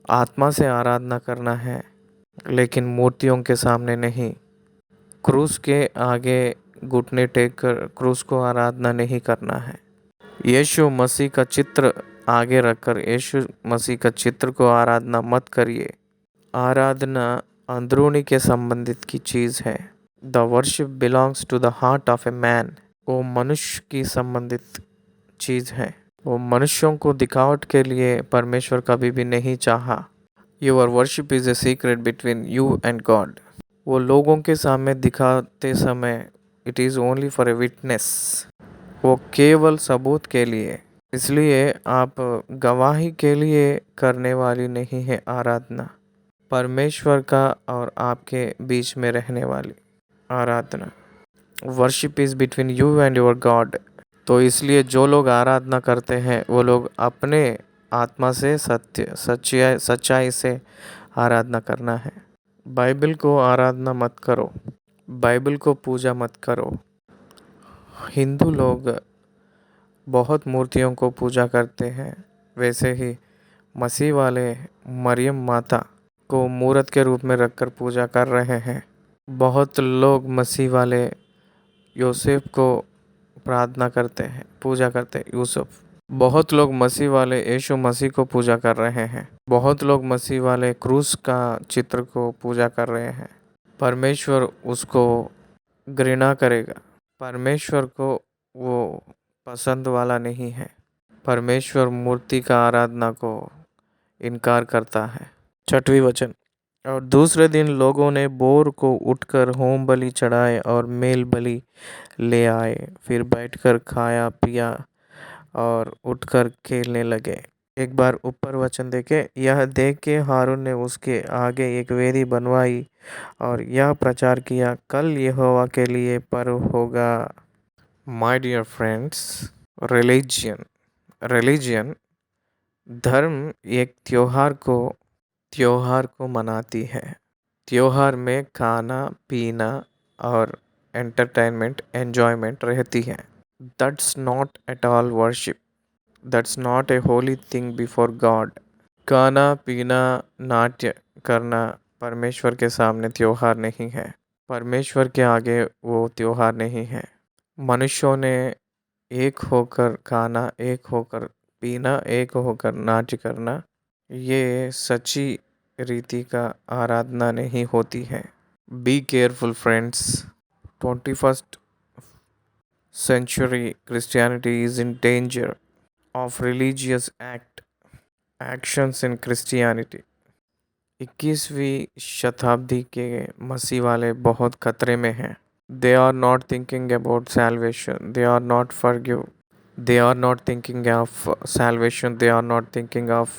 आत्मा से आराधना करना है, लेकिन मूर्तियों के सामने नहीं। क्रूस के आगे घुटने टेक कर क्रूस को आराधना नहीं करना है। यीशु मसीह का चित्र आगे रखकर यीशु मसीह का चित्र को आराधना मत करिए। आराधना अंदरूनी के संबंधित की चीज़ है। The worship belongs to the heart of a man. वो मनुष्य की संबंधित चीज़ है। वो मनुष्यों को दिखावट के लिए परमेश्वर कभी भी नहीं चाहा। Your worship is a secret between you and God. वो लोगों के सामने दिखाते समय it is only for a witness. वो केवल सबूत के लिए, इसलिए आप गवाही के लिए करने वाली नहीं है आराधना, परमेश्वर का और आपके बीच में रहने वाली आराधना। Worship is between you and your God. तो इसलिए जो लोग आराधना करते हैं वो लोग अपने आत्मा से सच्चाई से आराधना करना है। बाइबल को आराधना मत करो, बाइबल को पूजा मत करो। हिंदू लोग बहुत मूर्तियों को पूजा करते हैं, वैसे ही मसीह वाले मरियम माता को मूर्त के रूप में रखकर पूजा कर रहे हैं। बहुत लोग मसीह वाले यूसुफ को प्रार्थना करते हैं, पूजा करते हैं यूसुफ। बहुत लोग मसीह वाले यीशु मसीह को पूजा कर रहे हैं। बहुत लोग मसीह वाले क्रूस का चित्र को पूजा कर रहे हैं। परमेश्वर उसको घृणा करेगा। परमेश्वर को वो पसंद वाला नहीं है। परमेश्वर मूर्ति का आराधना को इनकार करता है। 6वां वचन। और दूसरे दिन लोगों ने बोर को उठकर होम बलि चढ़ाए और मेल बलि ले आए। फिर बैठकर खाया पिया और उठकर खेलने लगे। एक बार ऊपर वचन देखे। यह देख के हारून ने उसके आगे एक वेदी बनवाई और यह प्रचार किया, कल यहोवा के लिए पर्व होगा। माय डियर फ्रेंड्स, रिलीजन धर्म एक त्योहार को मनाती है। त्योहार में खाना पीना और एंटरटेनमेंट एंजॉयमेंट रहती है। That's not at all worship. That's not a Holi thing before God. खाना पीना नाट्य करना परमेश्वर के सामने त्योहार नहीं है। परमेश्वर के आगे वो त्योहार नहीं है। मनुष्यों ने एक होकर खाना, एक होकर पीना, एक होकर नाट्य करना, ये सच्ची रीति का आराधना नहीं होती है। Be careful friends. 21st century Christianity is in danger of religious actions in Christianity। 21वीं शताब्दी के मसीह वाले बहुत खतरे में हैं। They are not thinking about salvation. They are not forgive. They are not thinking of salvation. They are not thinking of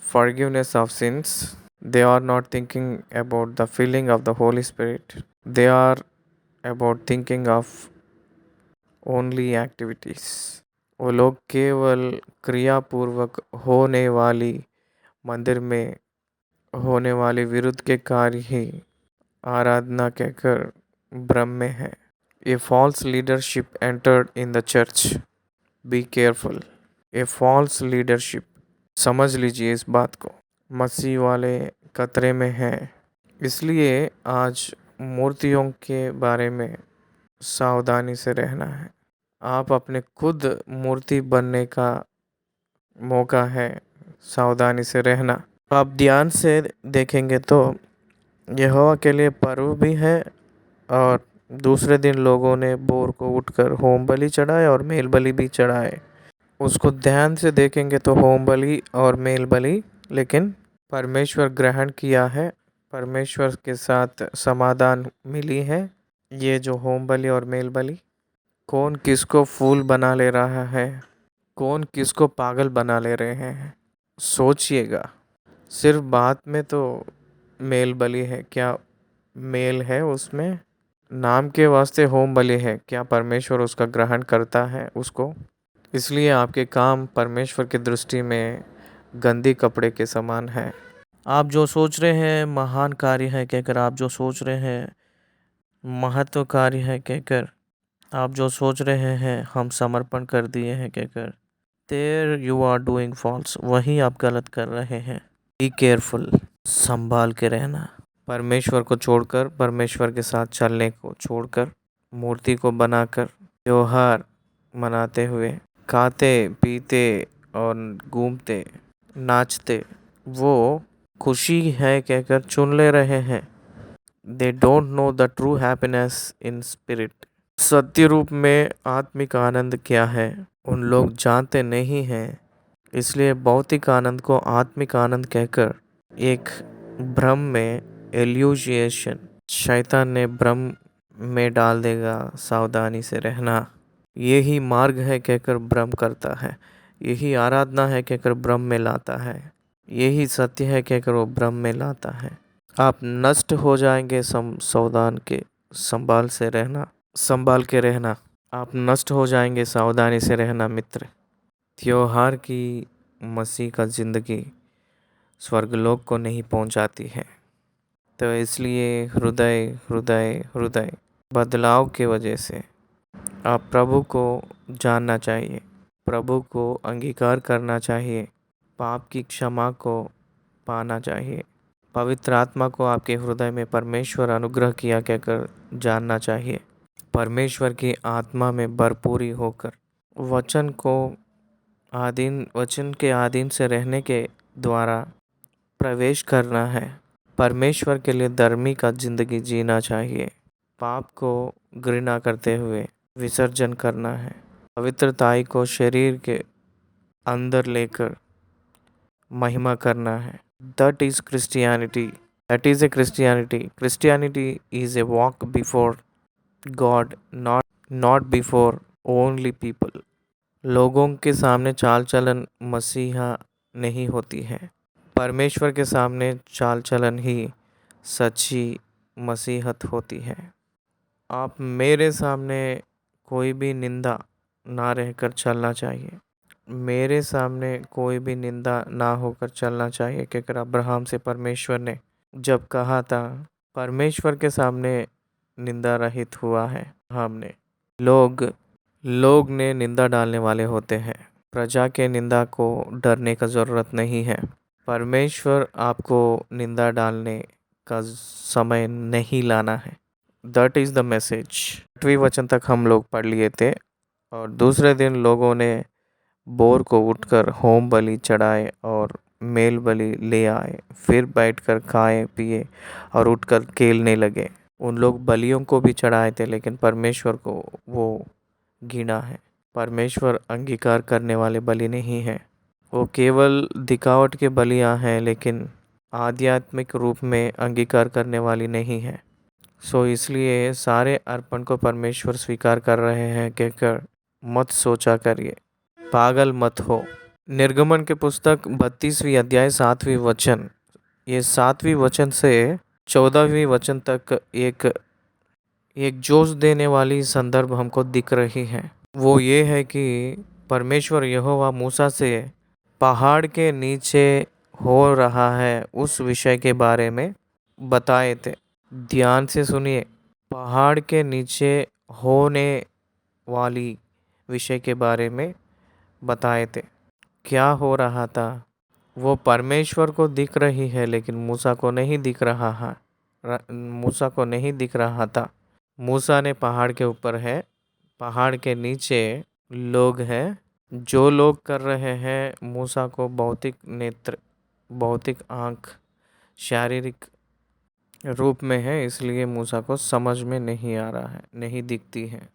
forgiveness of sins. They are not thinking about the filling of the Holy Spirit. They are about thinking of only activities। वो लोग केवल क्रियापूर्वक होने वाली मंदिर में होने वाले विरुद्ध के कार्य ही आराधना कहकर भ्रम में है। A false leadership entered in the church. Be careful. A false leadership, समझ लीजिए इस बात को। मसीह वाले खतरे में हैं। इसलिए आज मूर्तियों के बारे में सावधानी से रहना है। आप अपने खुद मूर्ति बनने का मौका है, सावधानी से रहना। आप ध्यान से देखेंगे तो यहोवा के लिए पर्व भी है और दूसरे दिन लोगों ने भोर को उठकर होम बलि चढ़ाए और मेल बलि भी चढ़ाए। उसको ध्यान से देखेंगे तो होम बलि और मेल बलि लेकिन परमेश्वर ग्रहण किया है, परमेश्वर के साथ समाधान मिली है। ये जो होम बलि और मेल बलि, कौन किसको फूल बना ले रहा है, कौन किसको पागल बना ले रहे हैं, सोचिएगा। सिर्फ बात में तो मेल बलि है, क्या मेल है उसमें? नाम के वास्ते होम बलि है, क्या परमेश्वर उसका ग्रहण करता है उसको? इसलिए आपके काम परमेश्वर की दृष्टि में गंदे कपड़े के समान है। आप जो सोच रहे हैं महान कार्य है कहकर, आप जो सोच रहे हैं महत्व कार्य है कहकर, आप जो सोच रहे हैं हम समर्पण कर दिए हैं कहकर, there you are doing false, वही आप गलत कर रहे हैं। बी केयरफुल, संभाल के रहना। परमेश्वर को छोड़कर, परमेश्वर के साथ चलने को छोड़कर, मूर्ति को बनाकर त्योहार मनाते हुए खाते पीते और घूमते नाचते, वो खुशी है कहकर चुन ले रहे हैं। They don't know the true happiness in spirit. सत्य रूप में आत्मिक आनंद क्या है उन लोग जानते नहीं हैं। इसलिए भौतिक आनंद को आत्मिक आनंद कहकर एक भ्रम में, एल्यूजिएशन, शैतान ने भ्रम में डाल देगा। सावधानी से रहना। यही मार्ग है कहकर भ्रम करता है, यही आराधना है कहकर भ्रम में लाता है, यही सत्य है कहकर वो भ्रम में लाता है। आप नष्ट हो जाएंगे। सावधान के, संभाल से रहना, संभाल के रहना। आप नष्ट हो जाएंगे, सावधानी से रहना मित्र। त्योहार की मसीह का ज़िंदगी स्वर्गलोक को नहीं पहुंचाती है। तो इसलिए हृदय हृदय हृदय बदलाव के वजह से आप प्रभु को जानना चाहिए, प्रभु को अंगीकार करना चाहिए, पाप की क्षमा को पाना चाहिए, पवित्र आत्मा को आपके हृदय में परमेश्वर अनुग्रह किया कहकर जानना चाहिए, परमेश्वर की आत्मा में भरपूरी होकर वचन के अधीन से रहने के द्वारा प्रवेश करना है। परमेश्वर के लिए धर्मी का जिंदगी जीना चाहिए। पाप को घृणा करते हुए विसर्जन करना है। पवित्रताई को शरीर के अंदर लेकर महिमा करना है। That is Christianity. That is a Christianity. Christianity is a walk before God, not before only people. लोगों के सामने चाल चलन मसीहा नहीं होती है, परमेश्वर के सामने चाल चलन ही सच्ची मसीहत होती है। आप मेरे सामने कोई भी निंदा ना रहकर चलना चाहिए, मेरे सामने कोई भी निंदा ना होकर चलना चाहिए। क्योंकि अब्राहम से परमेश्वर ने जब कहा था, परमेश्वर के सामने निंदा रहित हुआ है। हमने लोग ने निंदा डालने वाले होते हैं। प्रजा के निंदा को डरने का ज़रूरत नहीं है। परमेश्वर आपको निंदा डालने का समय नहीं लाना है। That is the message. 8वें वचन तक हम लोग पढ़ लिए थे और दूसरे दिन लोगों ने भोर को उठकर होम बलि चढ़ाए और मेल बलि ले आए। फिर बैठकर खाए पिए और उठकर खेलने लगे। उन लोग बलियों को भी चढ़ाए थे, लेकिन परमेश्वर को वो घृणा है। परमेश्वर अंगीकार करने वाले बलि नहीं है। वो केवल दिखावट के बलियां हैं, लेकिन आध्यात्मिक रूप में अंगीकार करने वाली नहीं है। सो इसलिए सारे अर्पण को परमेश्वर स्वीकार कर रहे हैं कहकर मत सोचा करिए, पागल मत हो। निर्गमन के पुस्तक 32वीं अध्याय 7वीं वचन, ये 7वीं वचन से 14वीं वचन तक एक जोश देने वाली संदर्भ हमको दिख रही है। वो ये है कि परमेश्वर यहोवा मूसा से पहाड़ के नीचे हो रहा है उस विषय के बारे में बताए थे। ध्यान से सुनिए, पहाड़ के नीचे होने वाली विषय के बारे में बताए थे। क्या हो रहा था? वो परमेश्वर को दिख रही है, लेकिन मूसा को नहीं दिख रहा है। मूसा को नहीं दिख रहा था। मूसा ने पहाड़ के ऊपर है, पहाड़ के नीचे लोग हैं। जो लोग कर रहे हैं मूसा को भौतिक नेत्र, भौतिक आँख, शारीरिक रूप में है, इसलिए मूसा को समझ में नहीं आ रहा है, नहीं दिखती है,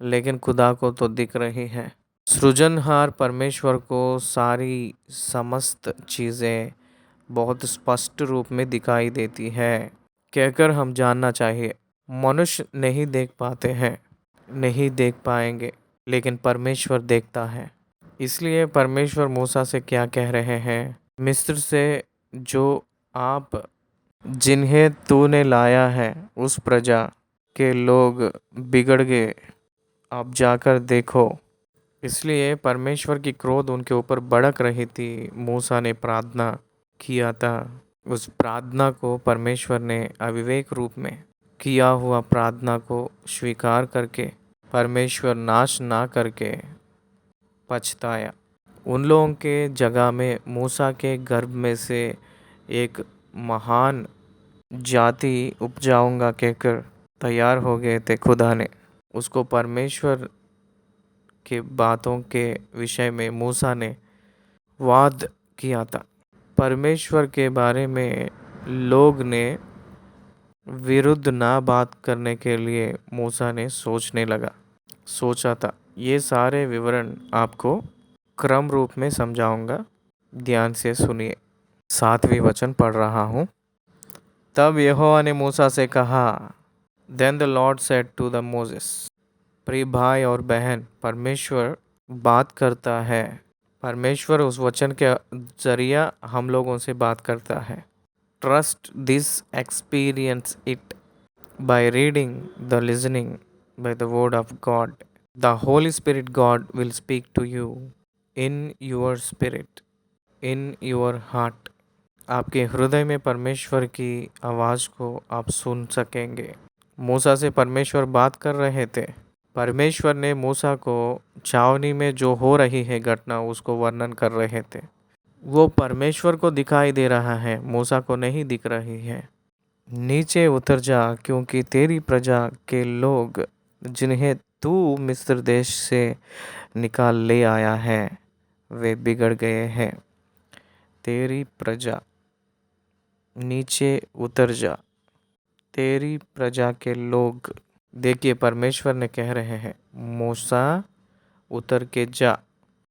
लेकिन खुदा को तो दिख रही है। सृजनहार परमेश्वर को सारी समस्त चीज़ें बहुत स्पष्ट रूप में दिखाई देती है कहकर हम जानना चाहिए। मनुष्य नहीं देख पाते हैं, नहीं देख पाएंगे, लेकिन परमेश्वर देखता है। इसलिए परमेश्वर मूसा से क्या कह रहे हैं? मिस्र से जो आप जिन्हें तूने लाया है उस प्रजा के लोग बिगड़ गए, आप जाकर देखो। इसलिए परमेश्वर की क्रोध उनके ऊपर भड़क रही थी। मूसा ने प्रार्थना किया था। उस प्रार्थना को परमेश्वर ने अविवेक रूप में किया हुआ प्रार्थना को स्वीकार करके परमेश्वर नाश ना करके पछताया। उन लोगों के जगह में मूसा के गर्भ में से एक महान जाति उपजाऊंगा कहकर तैयार हो गए थे खुदा ने। उसको परमेश्वर के बातों के विषय में मूसा ने वाद किया था। परमेश्वर के बारे में लोग ने विरुद्ध ना बात करने के लिए मूसा ने सोचा था। ये सारे विवरण आपको क्रम रूप में समझाऊंगा, ध्यान से सुनिए। 7वीं वचन पढ़ रहा हूँ। तब यहोवा ने मूसा से कहा, then the Lord said to the Moses. प्रिय भाई और बहन, परमेश्वर बात करता है। परमेश्वर उस वचन के जरिया हम लोगों से बात करता है। Trust this, experience it by reading, the listening, by the word of God. The Holy Spirit God will speak to you in your spirit, in your heart. आपके हृदय में परमेश्वर की आवाज़ को आप सुन सकेंगे। मूसा से परमेश्वर बात कर रहे थे। परमेश्वर ने मूसा को छावनी में जो हो रही है घटना उसको वर्णन कर रहे थे। वो परमेश्वर को दिखाई दे रहा है, मूसा को नहीं दिख रही है। नीचे उतर जा, क्योंकि तेरी प्रजा के लोग जिन्हें तू मिस्र देश से निकाल ले आया है वे बिगड़ गए हैं। तेरी प्रजा, नीचे उतर जा, तेरी प्रजा के लोग। देखिए परमेश्वर ने कह रहे हैं मूसा उतर के जा।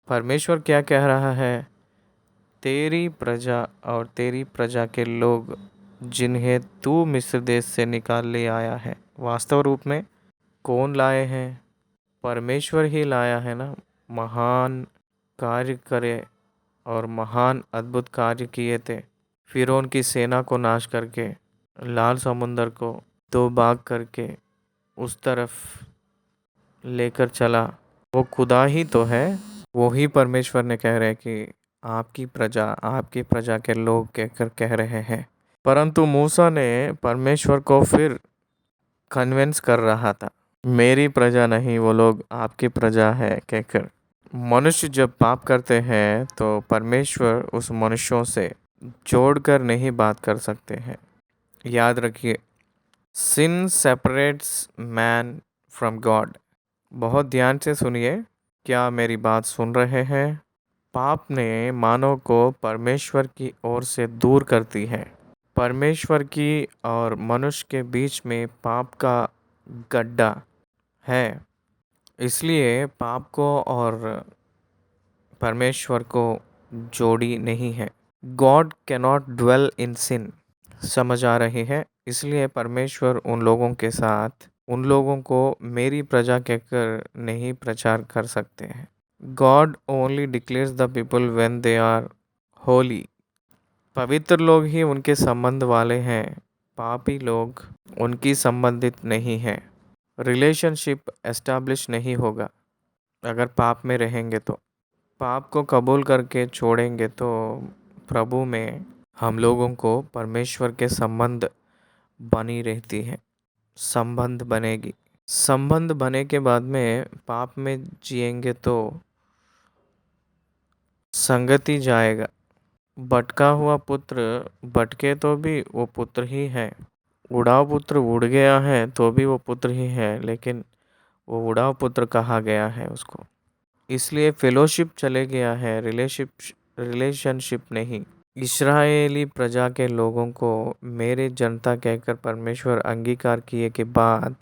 परमेश्वर क्या कह रहा है? तेरी प्रजा और तेरी प्रजा के लोग जिन्हें तू मिस्र देश से निकाल ले आया है। वास्तव रूप में कौन लाए हैं? परमेश्वर ही लाया है ना। महान कार्य करे और महान अद्भुत कार्य किए थे। फिरौन की सेना को नाश करके, लाल समुंदर को दो भाग करके उस तरफ लेकर चला। वो खुदा ही तो है। वो ही परमेश्वर ने कह रहे कि आपकी प्रजा के लोग कहकर कह रहे हैं। परंतु मूसा ने परमेश्वर को फिर कन्विंस कर रहा था, मेरी प्रजा नहीं, वो लोग आपकी प्रजा है कहकर। मनुष्य जब पाप करते हैं तो परमेश्वर उस मनुष्यों से जोड़कर नहीं बात कर सकते हैं। याद रखिए, सिन सेपरेट्स मैन फ्रॉम गॉड। बहुत ध्यान से सुनिए, क्या मेरी बात सुन रहे हैं? पाप ने मानव को परमेश्वर की ओर से दूर करती है। परमेश्वर की और मनुष्य के बीच में पाप का गड्ढा है। इसलिए पाप को और परमेश्वर को जोड़ी नहीं है। गॉड कैनॉट ड्वेल इन सिन। समझ आ रही है? इसलिए परमेश्वर उन लोगों के साथ उन लोगों को मेरी प्रजा कहकर नहीं प्रचार कर सकते हैं। God only declares the people when they are holy. पवित्र लोग ही उनके संबंध वाले हैं, पापी लोग उनकी संबंधित नहीं हैं। रिलेशनशिप एस्टैब्लिश नहीं होगा अगर पाप में रहेंगे तो। पाप को कबूल करके छोड़ेंगे तो प्रभु में हम लोगों को परमेश्वर के संबंध बनी रहती है। संबंध बनेगी। संबंध बने के बाद में पाप में जिएंगे तो संगति जाएगा। भटका हुआ पुत्र भटके तो भी वो पुत्र ही है। उड़ाव पुत्र उड़ गया है तो भी वो पुत्र ही है, लेकिन वो उड़ाव पुत्र कहा गया है उसको। इसलिए फेलोशिप चले गया है, रिलेशनशिप नहीं। इस्राएली प्रजा के लोगों को मेरे जनता कहकर परमेश्वर अंगीकार किए के बाद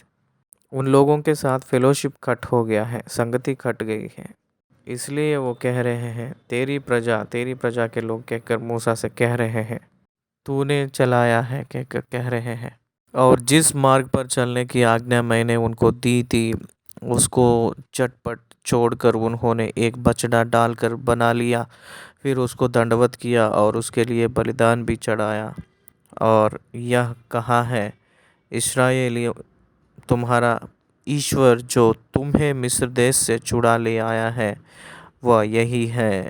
उन लोगों के साथ फेलोशिप कट हो गया है, संगति कट गई है। इसलिए वो कह रहे हैं, तेरी प्रजा के लोग कहकर मूसा से कह रहे हैं, तूने चलाया है कहकर कह रहे हैं। और जिस मार्ग पर चलने की आज्ञा मैंने उनको दी थी उसको चटपट छोड़कर उन्होंने एक बछड़ा डालकर बना लिया, फिर उसको दंडवत किया और उसके लिए बलिदान भी चढ़ाया। और यह कहा है, इस्राएलियों, तुम्हारा ईश्वर जो तुम्हें मिस्र देश से छुड़ा ले आया है वह यही है।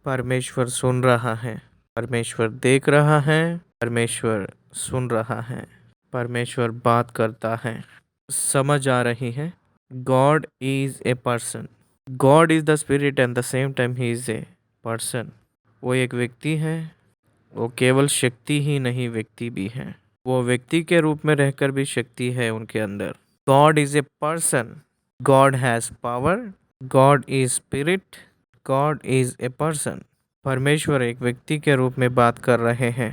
परमेश्वर सुन रहा है, परमेश्वर देख रहा है, परमेश्वर सुन रहा है, परमेश्वर बात करता है। समझ आ रही है? God is a person, God is the spirit and the same time he is a person. वो एक व्यक्ति है, वो केवल शक्ति ही नहीं व्यक्ति भी है। वो व्यक्ति के रूप में रहकर भी शक्ति है उनके अंदर। God is a person, God has power, God is spirit, God is a person. परमेश्वर एक व्यक्ति के रूप में बात कर रहे हैं।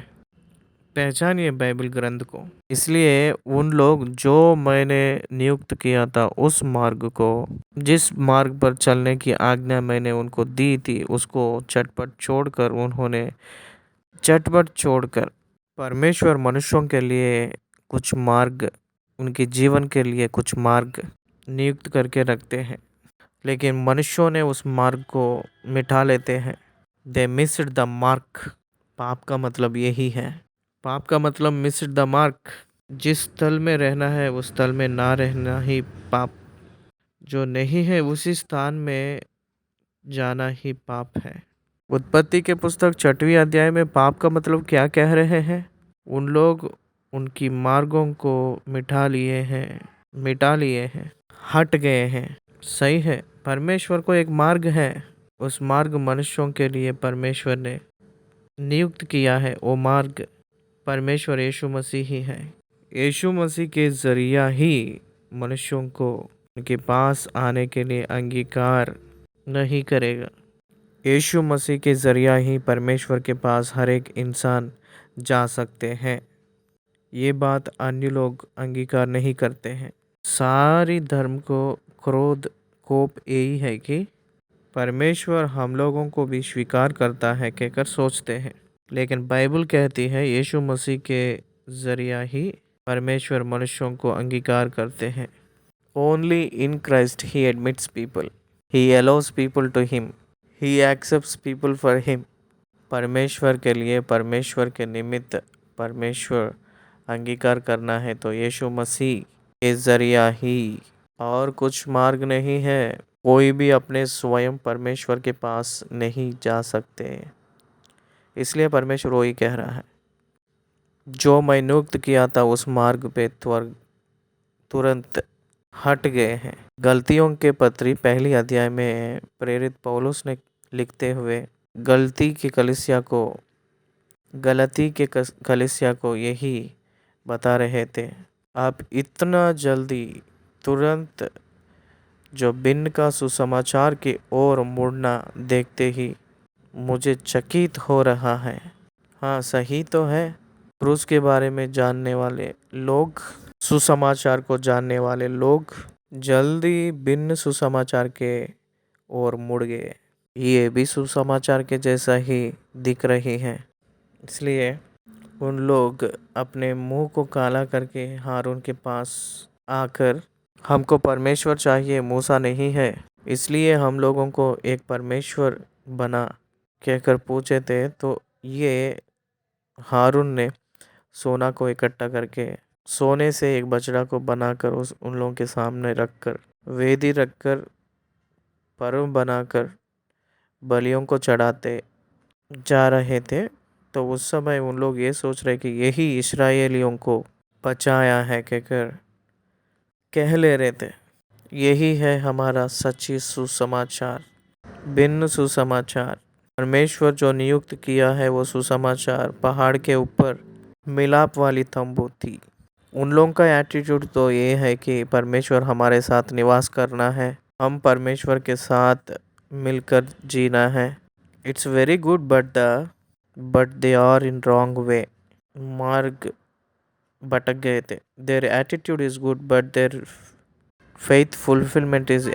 पहचानिए बाइबल ग्रंथ को। इसलिए उन लोग जो मैंने नियुक्त किया था उस मार्ग को, जिस मार्ग पर चलने की आज्ञा मैंने उनको दी थी उसको चटपट छोड़कर परमेश्वर मनुष्यों के लिए कुछ मार्ग, उनके जीवन के लिए कुछ मार्ग नियुक्त करके रखते हैं, लेकिन मनुष्यों ने उस मार्ग को मिटा लेते हैं। दे मिस्ड द मार्क। पाप का मतलब यही है। पाप का मतलब मिस्ड द मार्क। जिस स्थल में रहना है उस स्थल में ना रहना ही पाप, जो नहीं है उसी स्थान में जाना ही पाप है। उत्पत्ति के पुस्तक 6वीं अध्याय में पाप का मतलब क्या कह रहे हैं? उन लोग उनकी मार्गों को मिटा लिए हैं, हट गए हैं। सही है, परमेश्वर को एक मार्ग है, उस मार्ग मनुष्यों के लिए परमेश्वर ने नियुक्त किया है। वो मार्ग परमेश्वर यीशु मसीह ही है। यीशु मसीह के जरिया ही मनुष्यों को उनके पास आने के लिए अंगीकार नहीं करेगा। यीशु मसीह के जरिया ही परमेश्वर के पास हर एक इंसान जा सकते हैं। ये बात अन्य लोग अंगीकार नहीं करते हैं। सारी धर्म को क्रोध कोप यही है कि परमेश्वर हम लोगों को भी स्वीकार करता है कहकर सोचते हैं, लेकिन बाइबल कहती है यीशु मसीह के जरिया ही परमेश्वर मनुष्यों को अंगीकार करते हैं। Only in Christ he admits people, he allows people to him, he accepts people for him. परमेश्वर के लिए, परमेश्वर के निमित्त परमेश्वर अंगीकार करना है तो यीशु मसीह के जरिया ही, और कुछ मार्ग नहीं है। कोई भी अपने स्वयं परमेश्वर के पास नहीं जा सकते। इसलिए परमेश्वर वही कह रहा है, जो मैं नियुक्त किया था उस मार्ग पे तुरंत हट गए हैं। गलतियों के पत्री 1 अध्याय में प्रेरित पौलुस ने लिखते हुए गलती के कलीसिया को यही बता रहे थे, आप इतना जल्दी तुरंत जो बिन का सुसमाचार की ओर मुड़ना देखते ही मुझे चकित हो रहा है। हाँ, सही तो है। क्रूस के बारे में जानने वाले लोग, सुसमाचार को जानने वाले लोग जल्दी बिन सुसमाचार के ओर मुड़ गए। ये भी सुसमाचार के जैसा ही दिख रही है। इसलिए उन लोग अपने मुंह को काला करके हारून के पास आकर, हमको परमेश्वर चाहिए, मूसा नहीं है, इसलिए हम लोगों को एक परमेश्वर बना कहकर पूछे थे। तो ये हारून ने सोना को इकट्ठा करके, सोने से एक बछड़ा को बनाकर उन लोगों के सामने रखकर, वेदी रखकर, पर्व बनाकर बलियों को चढ़ाते जा रहे थे। तो उस समय उन लोग ये सोच रहे कि यही इस्राएलियों को बचाया है कहकर कह ले रहे थे। यही है हमारा सच्ची सुसमाचार। भिन्न सुसमाचार, परमेश्वर जो नियुक्त किया है वो सुसमाचार पहाड़ के ऊपर मिलाप वाली तंबू थी। उन लोगों का एटीट्यूड तो ये है कि परमेश्वर हमारे साथ निवास करना है, हम परमेश्वर के साथ मिलकर जीना है। It's very good but they are in wrong way. मार्ग भटक गए थे। Their attitude is good but their faith fulfillment is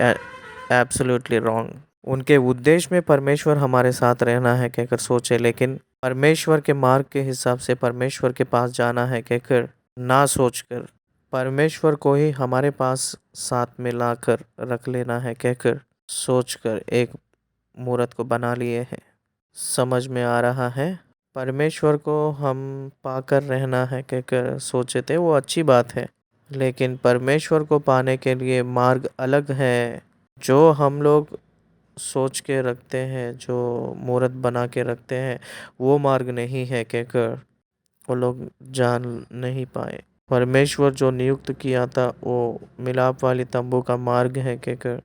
absolutely wrong. उनके उद्देश्य में परमेश्वर हमारे साथ रहना है कहकर सोचे, लेकिन परमेश्वर के मार्ग के हिसाब से परमेश्वर के पास जाना है कहकर ना सोचकर परमेश्वर को ही हमारे पास साथ में लाकर रख लेना है कहकर सोचकर एक मूर्त को बना लिए हैं। समझ में आ रहा है? परमेश्वर को हम पाकर रहना है कहकर सोचे थे, वो अच्छी बात है, लेकिन परमेश्वर को पाने के लिए मार्ग अलग है। जो हम लोग सोच के रखते हैं, जो मूर्त बना के रखते हैं, वो मार्ग नहीं है कहकर वो लोग जान नहीं पाए। परमेश्वर जो नियुक्त किया था वो मिलाप वाली तंबू का मार्ग है कहकर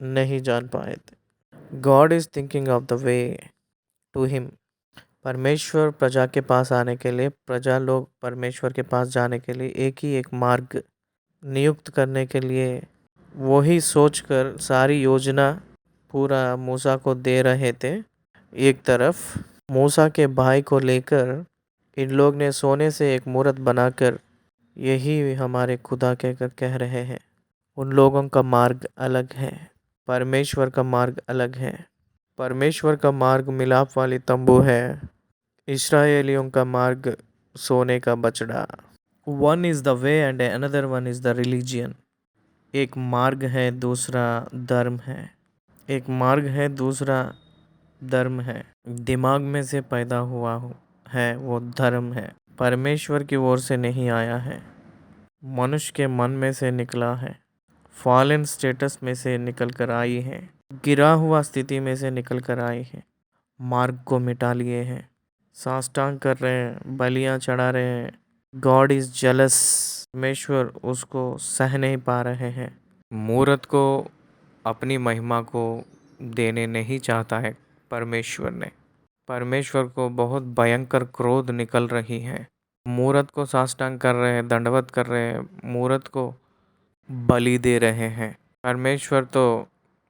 नहीं जान पाए थे। God is thinking of the way to him. परमेश्वर प्रजा के पास आने के लिए, प्रजा लोग परमेश्वर के पास जाने के लिए एक ही एक मार्ग नियुक्त करने के लिए वही सोचकर सारी योजना पूरा मूसा को दे रहे थे। एक तरफ मूसा के भाई को लेकर इन लोग ने सोने से एक मूर्त बनाकर यही हमारे खुदा कहकर कह रहे हैं। उन लोगों का मार्ग अलग है, परमेश्वर का मार्ग अलग है। परमेश्वर का मार्ग मिलाप वाली तंबू है, इस्राएलियों का मार्ग सोने का बछड़ा। One is the way and another one is the religion. एक मार्ग है, दूसरा धर्म है। एक मार्ग है, दूसरा धर्म है। दिमाग में से पैदा हुआ है वो धर्म है, परमेश्वर की ओर से नहीं आया है, मनुष्य के मन में से निकला है, फॉलन स्टेटस में से निकल कर आई है, गिरा हुआ स्थिति में से निकल कर आई है। मार्ग को मिटा लिए हैं, साष्टांग कर रहे हैं, बलियां चढ़ा रहे हैं। God is jealous. परमेश्वर उसको सह नहीं पा रहे हैं। मूर्त को अपनी महिमा को देने नहीं चाहता है परमेश्वर को बहुत भयंकर क्रोध निकल रही है। मूर्त को साष्टांग कर रहे हैं, दंडवत कर रहे हैं, मूर्त को बलि दे रहे हैं। परमेश्वर तो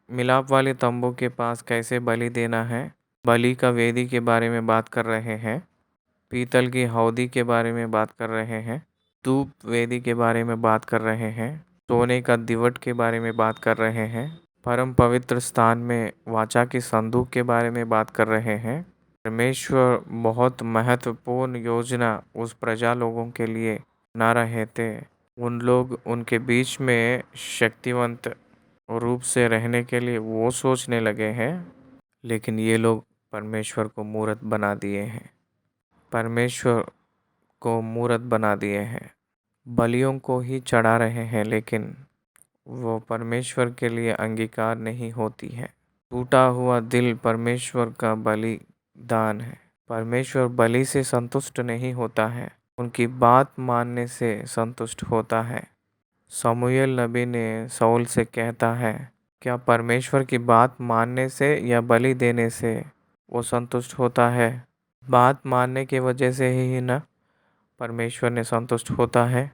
मिलाप वाले तंबू के पास कैसे बलि देना है, बलि का वेदी के बारे में बात कर रहे हैं, पीतल की हौदी के बारे में बात कर रहे हैं, धूप वेदी के बारे में बात कर रहे हैं, सोने का दिवट के बारे में बात कर रहे हैं, परम पवित्र स्थान में वाचा की संदूक के बारे में बात कर रहे हैं। परमेश्वर बहुत महत्वपूर्ण योजना उस प्रजा लोगों के लिए बना रहे थे। उन लोग उनके बीच में शक्तिवंत रूप से रहने के लिए वो सोचने लगे हैं, लेकिन ये लोग परमेश्वर को मूर्त बना दिए हैं। परमेश्वर को मूर्त बना दिए हैं, बलियों को ही चढ़ा रहे हैं, लेकिन वो परमेश्वर के लिए अंगीकार नहीं होती है। टूटा हुआ दिल परमेश्वर का बलिदान है। परमेश्वर बलि से संतुष्ट नहीं होता है, उनकी बात मानने से संतुष्ट होता है। समूएल नबी ने शाऊल से कहता है, क्या परमेश्वर की बात मानने से या बलि देने से वो संतुष्ट होता है? बात मानने की वजह से ही ना परमेश्वर ने संतुष्ट होता है।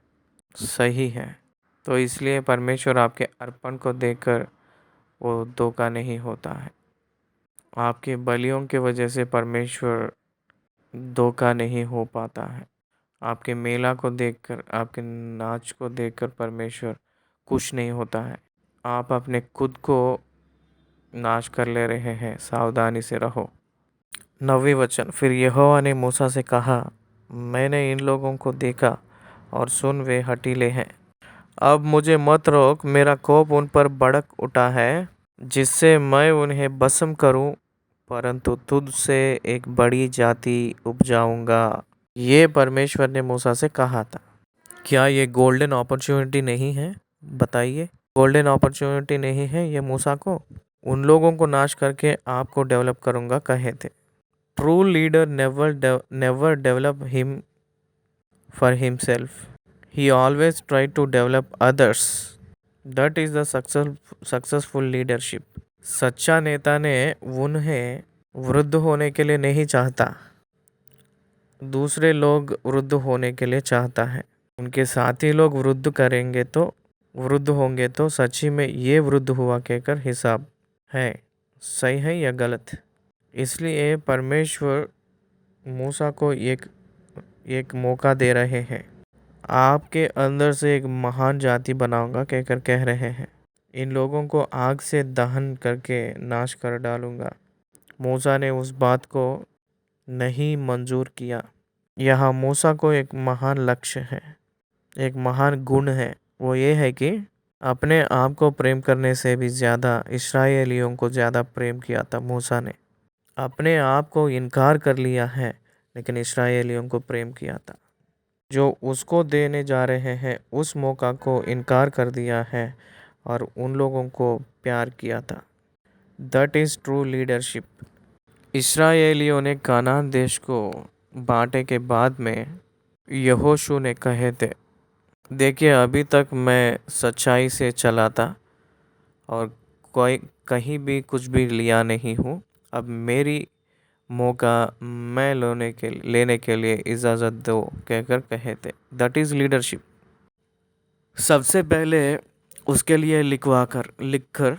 सही है, तो इसलिए परमेश्वर आपके अर्पण को देखकर वो धोखा नहीं होता है। आपके बलियों के वजह से परमेश्वर धोखा नहीं हो पाता है। आपके मेला को देखकर, आपके नाच को देखकर परमेश्वर खुश नहीं होता है। आप अपने खुद को नाश कर ले रहे हैं, सावधानी से रहो। 9वें वचन, फिर यहोवा ने मूसा से कहा, मैंने इन लोगों को देखा और सुन वे हठीले हैं। अब मुझे मत रोक, मेरा कोप उन पर भड़क उठा है, जिससे मैं उन्हें भस्म करूं, परंतु तुझ से एक बड़ी जाति उपजाऊंगा। ये परमेश्वर ने मूसा से कहा था। क्या ये गोल्डन अपॉर्चुनिटी नहीं है? बताइए, गोल्डन अपॉर्चुनिटी नहीं है ये मूसा को? उन लोगों को नाश करके आपको डेवलप करूंगा कहे थे। True leader never develop him for himself, he always tried to develop others. That is the successful leadership. सच्चा नेता ने उन्हें वृद्ध होने के लिए नहीं चाहता, दूसरे लोग वृद्ध होने के लिए चाहता है। उनके साथी लोग वृद्ध होंगे तो सच्ची में ये वृद्ध हुआ कहकर हिसाब है, सही है या गलत। इसलिए परमेश्वर मूसा को एक मौका दे रहे हैं, आपके अंदर से एक महान जाति बनाऊंगा कहकर कह रहे हैं। इन लोगों को आग से दहन करके नाश कर डालूंगा। मूसा ने उस बात को नहीं मंजूर किया। यहाँ मूसा को एक महान लक्ष्य है, एक महान गुण है। वो ये है कि अपने आप को प्रेम करने से भी ज़्यादा इस्राएलियों को ज़्यादा प्रेम किया था मूसा ने। अपने आप को इनकार कर लिया है, लेकिन इस्राएलियों को प्रेम किया था। जो उसको देने जा रहे हैं उस मौका को इनकार कर दिया है और उन लोगों को प्यार किया था। That is true leadership. इस्राएलियों ने कानान देश को बांटे के बाद में यहोशू ने कहे थे, देखिए अभी तक मैं सच्चाई से चला था और कोई कहीं भी कुछ भी लिया नहीं हूँ। अब मेरी मौका मैं लेने के लिए इजाज़त दो कहकर कहे थे। That is leadership. सबसे पहले उसके लिए लिखकर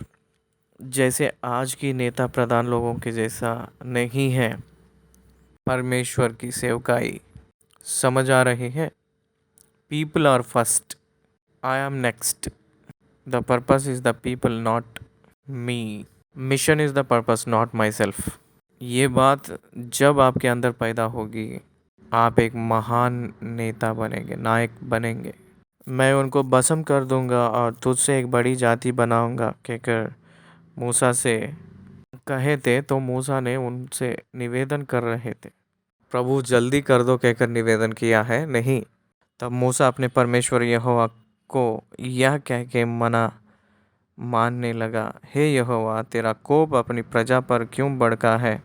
जैसे आज की नेता प्रधान लोगों के जैसा नहीं है परमेश्वर की सेवकाई। समझ आ रही है? People are first, I am next. The purpose is the people not me. Mission is the purpose not myself. ये बात जब आपके अंदर पैदा होगी, आप एक महान नेता बनेंगे, नायक बनेंगे। मैं उनको भस्म कर दूंगा और तुझसे एक बड़ी जाति बनाऊंगा कहकर मूसा से कहे थे। तो मूसा ने उनसे निवेदन कर रहे थे, प्रभु जल्दी कर दो कहकर निवेदन किया है नहीं। तब मूसा अपने परमेश्वर यहोवा को यह कह के मानने लगा, हे यहोवा, तेरा कोप अपनी प्रजा पर क्यों भड़का है,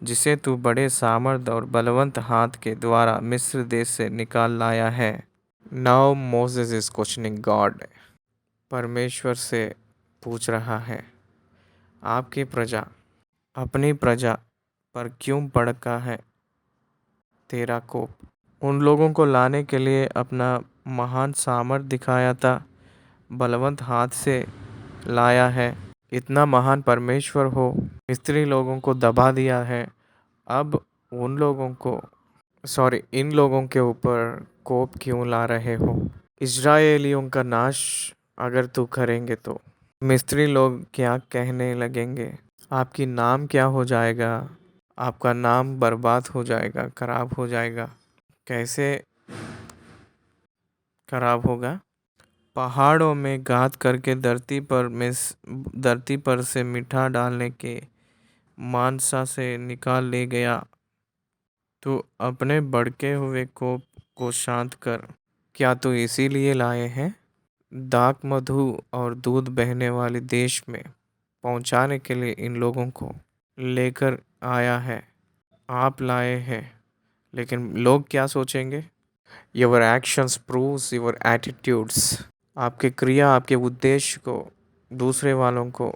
जिसे तू बड़े सामर्थ और बलवंत हाथ के द्वारा मिस्र देश से निकाल लाया है। Now Moses is questioning God. परमेश्वर से पूछ रहा है, आपकी प्रजा, अपनी प्रजा पर क्यों भड़का है तेरा कोप। उन लोगों को लाने के लिए अपना महान सामर्थ्य दिखाया था, बलवंत हाथ से लाया है। इतना महान परमेश्वर हो, स्त्री लोगों को दबा दिया है। अब इन लोगों के ऊपर कोप क्यों ला रहे हो। इजरायलियों का नाश अगर तू करेंगे तो मिस्री लोग क्या कहने लगेंगे, आपकी नाम क्या हो जाएगा, आपका नाम बर्बाद हो जाएगा, खराब हो जाएगा। कैसे खराब होगा? पहाड़ों में घात करके धरती पर से मिठा डालने के मानसा से निकाल ले गया। तू अपने भड़के हुए कोप को शांत कर। क्या तू इसीलिए लाए हैं? दाक मधु और दूध बहने वाले देश में पहुंचाने के लिए इन लोगों को लेकर आया है। आप लाए हैं, लेकिन लोग क्या सोचेंगे? Your actions proves your attitudes. आपकी क्रिया आपके उद्देश्य को दूसरे वालों को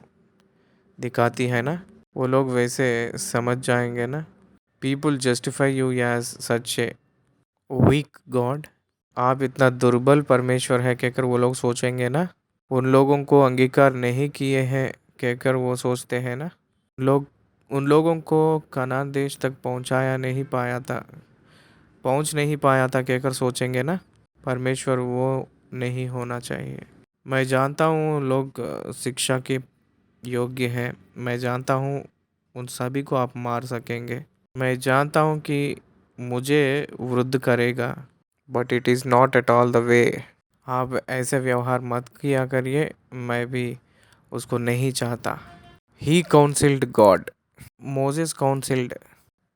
दिखाती है ना, वो लोग वैसे समझ जाएंगे ना। People justify you as such a weak God. आप इतना दुर्बल परमेश्वर है कहकर वो लोग सोचेंगे ना। उन लोगों को अंगीकार नहीं किए हैं कहकर वो सोचते हैं ना। उन लोगों को कनान देश तक पहुंच नहीं पाया था कहकर सोचेंगे ना। परमेश्वर वो नहीं होना चाहिए। मैं जानता हूँ लोग शिक्षा के योग्य हैं। मैं जानता हूँ उन सभी को आप मार सकेंगे। मैं जानता हूँ कि मुझे वृद्ध करेगा, but it is not at all the way. आप ऐसे व्यवहार मत किया करिए, मैं भी उसको नहीं चाहता। ही काउंसिल्ड गॉड। मोजेस काउंसिल्ड।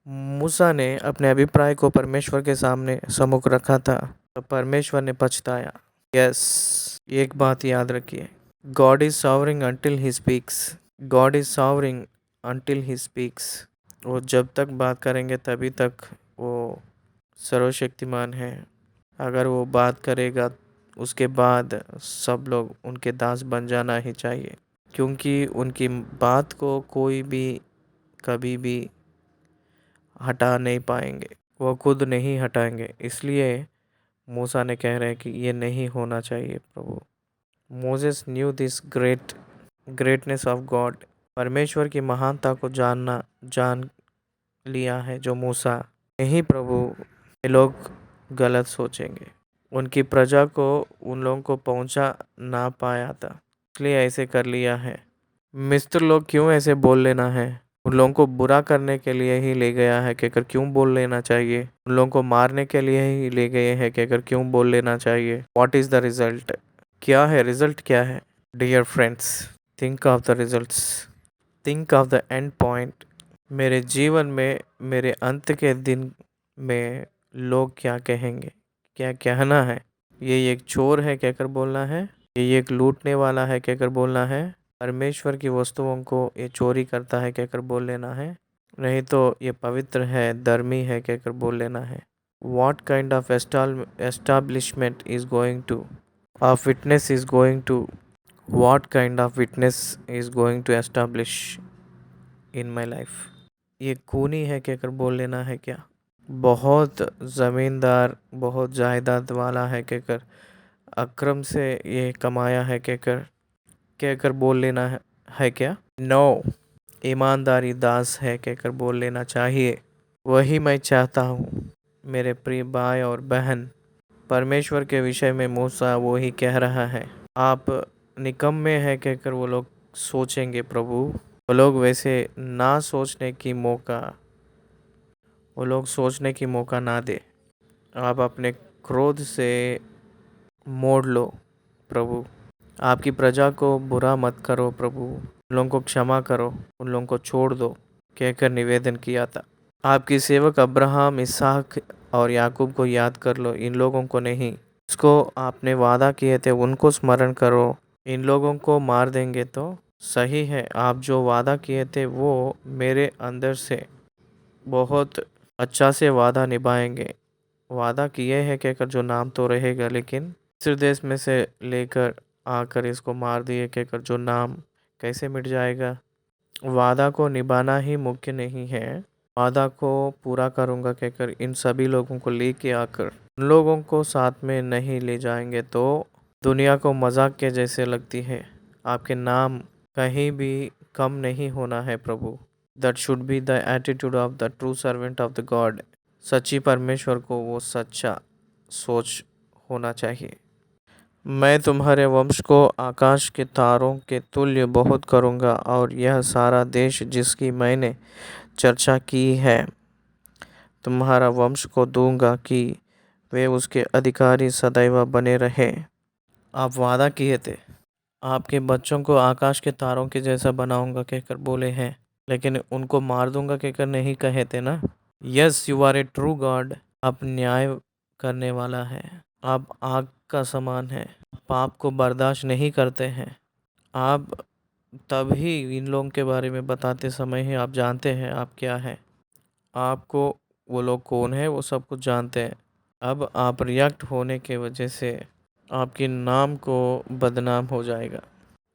मूसा ने अपने अभिप्राय को परमेश्वर के सामने सम्मुख रखा था, तो परमेश्वर ने पछताया। यस, एक बात याद रखिए, God is sovereign until he speaks. God is sovereign until he speaks. वो जब तक बात करेंगे तभी तक वो सर्वशक्तिमान है। अगर वो बात करेगा उसके बाद सब लोग उनके दास बन जाना ही चाहिए, क्योंकि उनकी बात को कोई भी कभी भी हटा नहीं पाएंगे, वो खुद नहीं हटाएंगे। इसलिए मूसा ने कह रहे हैं कि ये नहीं होना चाहिए प्रभु। Moses knew this greatness of God. परमेश्वर की महानता को जान लिया है जो मूसा। नहीं प्रभु, ये लोग गलत सोचेंगे। उनकी प्रजा को उन लोगों को पहुंचा ना पाया था। इसलिए ऐसे कर लिया है। मिस्टर लोग क्यों ऐसे बोल लेना है? उन लोगों को बुरा करने के लिए ही ले गया है कहकर क्यों बोल लेना चाहिए? उन लोगों को मारने के लिए ही ले गए हैं कहकर क्यों बोल लेना चाहिए? What is the result? क्या है रिजल्ट? क्या है? Dear friends, think of the results, think of the end point. मेरे जीवन में, मेरे अंत के दिन में लोग क्या कहेंगे? क्या कहना है? ये एक चोर है कहकर बोलना है? ये एक लूटने वाला है कहकर बोलना है? परमेश्वर की वस्तुओं को ये चोरी करता है कहकर बोल लेना है? नहीं तो ये पवित्र है, धर्मी है कहकर बोल लेना है? What kind of establishment is going to, of witness is going to, what kind of witness is going to establish in my life? ये खूनी है कहकर बोल लेना है क्या? बहुत ज़मींदार, बहुत जायदाद वाला है कहकर, अक्रम से ये कमाया है कहकर कहकर बोल लेना है क्या? नो, ईमानदारी दास है कहकर बोल लेना चाहिए। वही मैं चाहता हूँ मेरे प्रिय भाई और बहन। परमेश्वर के विषय में मूसा वो ही कह रहा है, आप निकम्मे हैं कहकर वो लोग सोचेंगे प्रभु। वो लोग वैसे ना सोचने की मौका, वो लोग सोचने की मौका ना दे। आप अपने क्रोध से मोड़ लो प्रभु। आपकी प्रजा को बुरा मत करो प्रभु। उन लोगों को क्षमा करो, उन लोगों को छोड़ दो कहकर निवेदन किया था। आपकी सेवक अब्राहम, इसहाक और याकूब को याद कर लो, इन लोगों को नहीं। इसको आपने वादा किए थे उनको स्मरण करो। इन लोगों को मार देंगे तो सही है, आप जो वादा किए थे वो मेरे अंदर से बहुत अच्छा से वादा निभाएंगे। वादा किए हैं कहकर जो नाम तो रहेगा, लेकिन मिस्र देश में से लेकर आकर इसको मार दिए कहकर जो नाम कैसे मिट जाएगा? वादा को निभाना ही मुख्य नहीं है, वादा को पूरा करूँगा कहकर इन सभी लोगों को लेके आकर उन लोगों को साथ में नहीं ले जाएंगे तो दुनिया को मजाक के जैसे लगती है। आपके नाम कहीं भी कम नहीं होना है प्रभु। That should be the attitude of the true servant of the God. सच्ची परमेश्वर को वो सच्चा सोच होना चाहिए। मैं तुम्हारे वंश को आकाश के तारों के तुल्य बहुत करूँगा और यह सारा देश जिसकी मैंने चर्चा की है तुम्हारा वंश को दूंगा कि वे उसके अधिकारी सदैव बने रहे। आप वादा किए थे आपके बच्चों को आकाश के तारों के जैसा बनाऊंगा कहकर बोले हैं, लेकिन उनको मार दूंगा कहकर नहीं कहे थे ना? Yes, you are a true God. आप न्याय करने वाला है। आप आग का समान है। पाप को बर्दाश्त नहीं करते हैं। आप तभी इन लोगों के बारे में बताते समय ही आप जानते हैं आप क्या है। आपको वो लोग कौन है वो सब कुछ जानते हैं। अब आप रिएक्ट होने के वजह से आपके नाम को बदनाम हो जाएगा,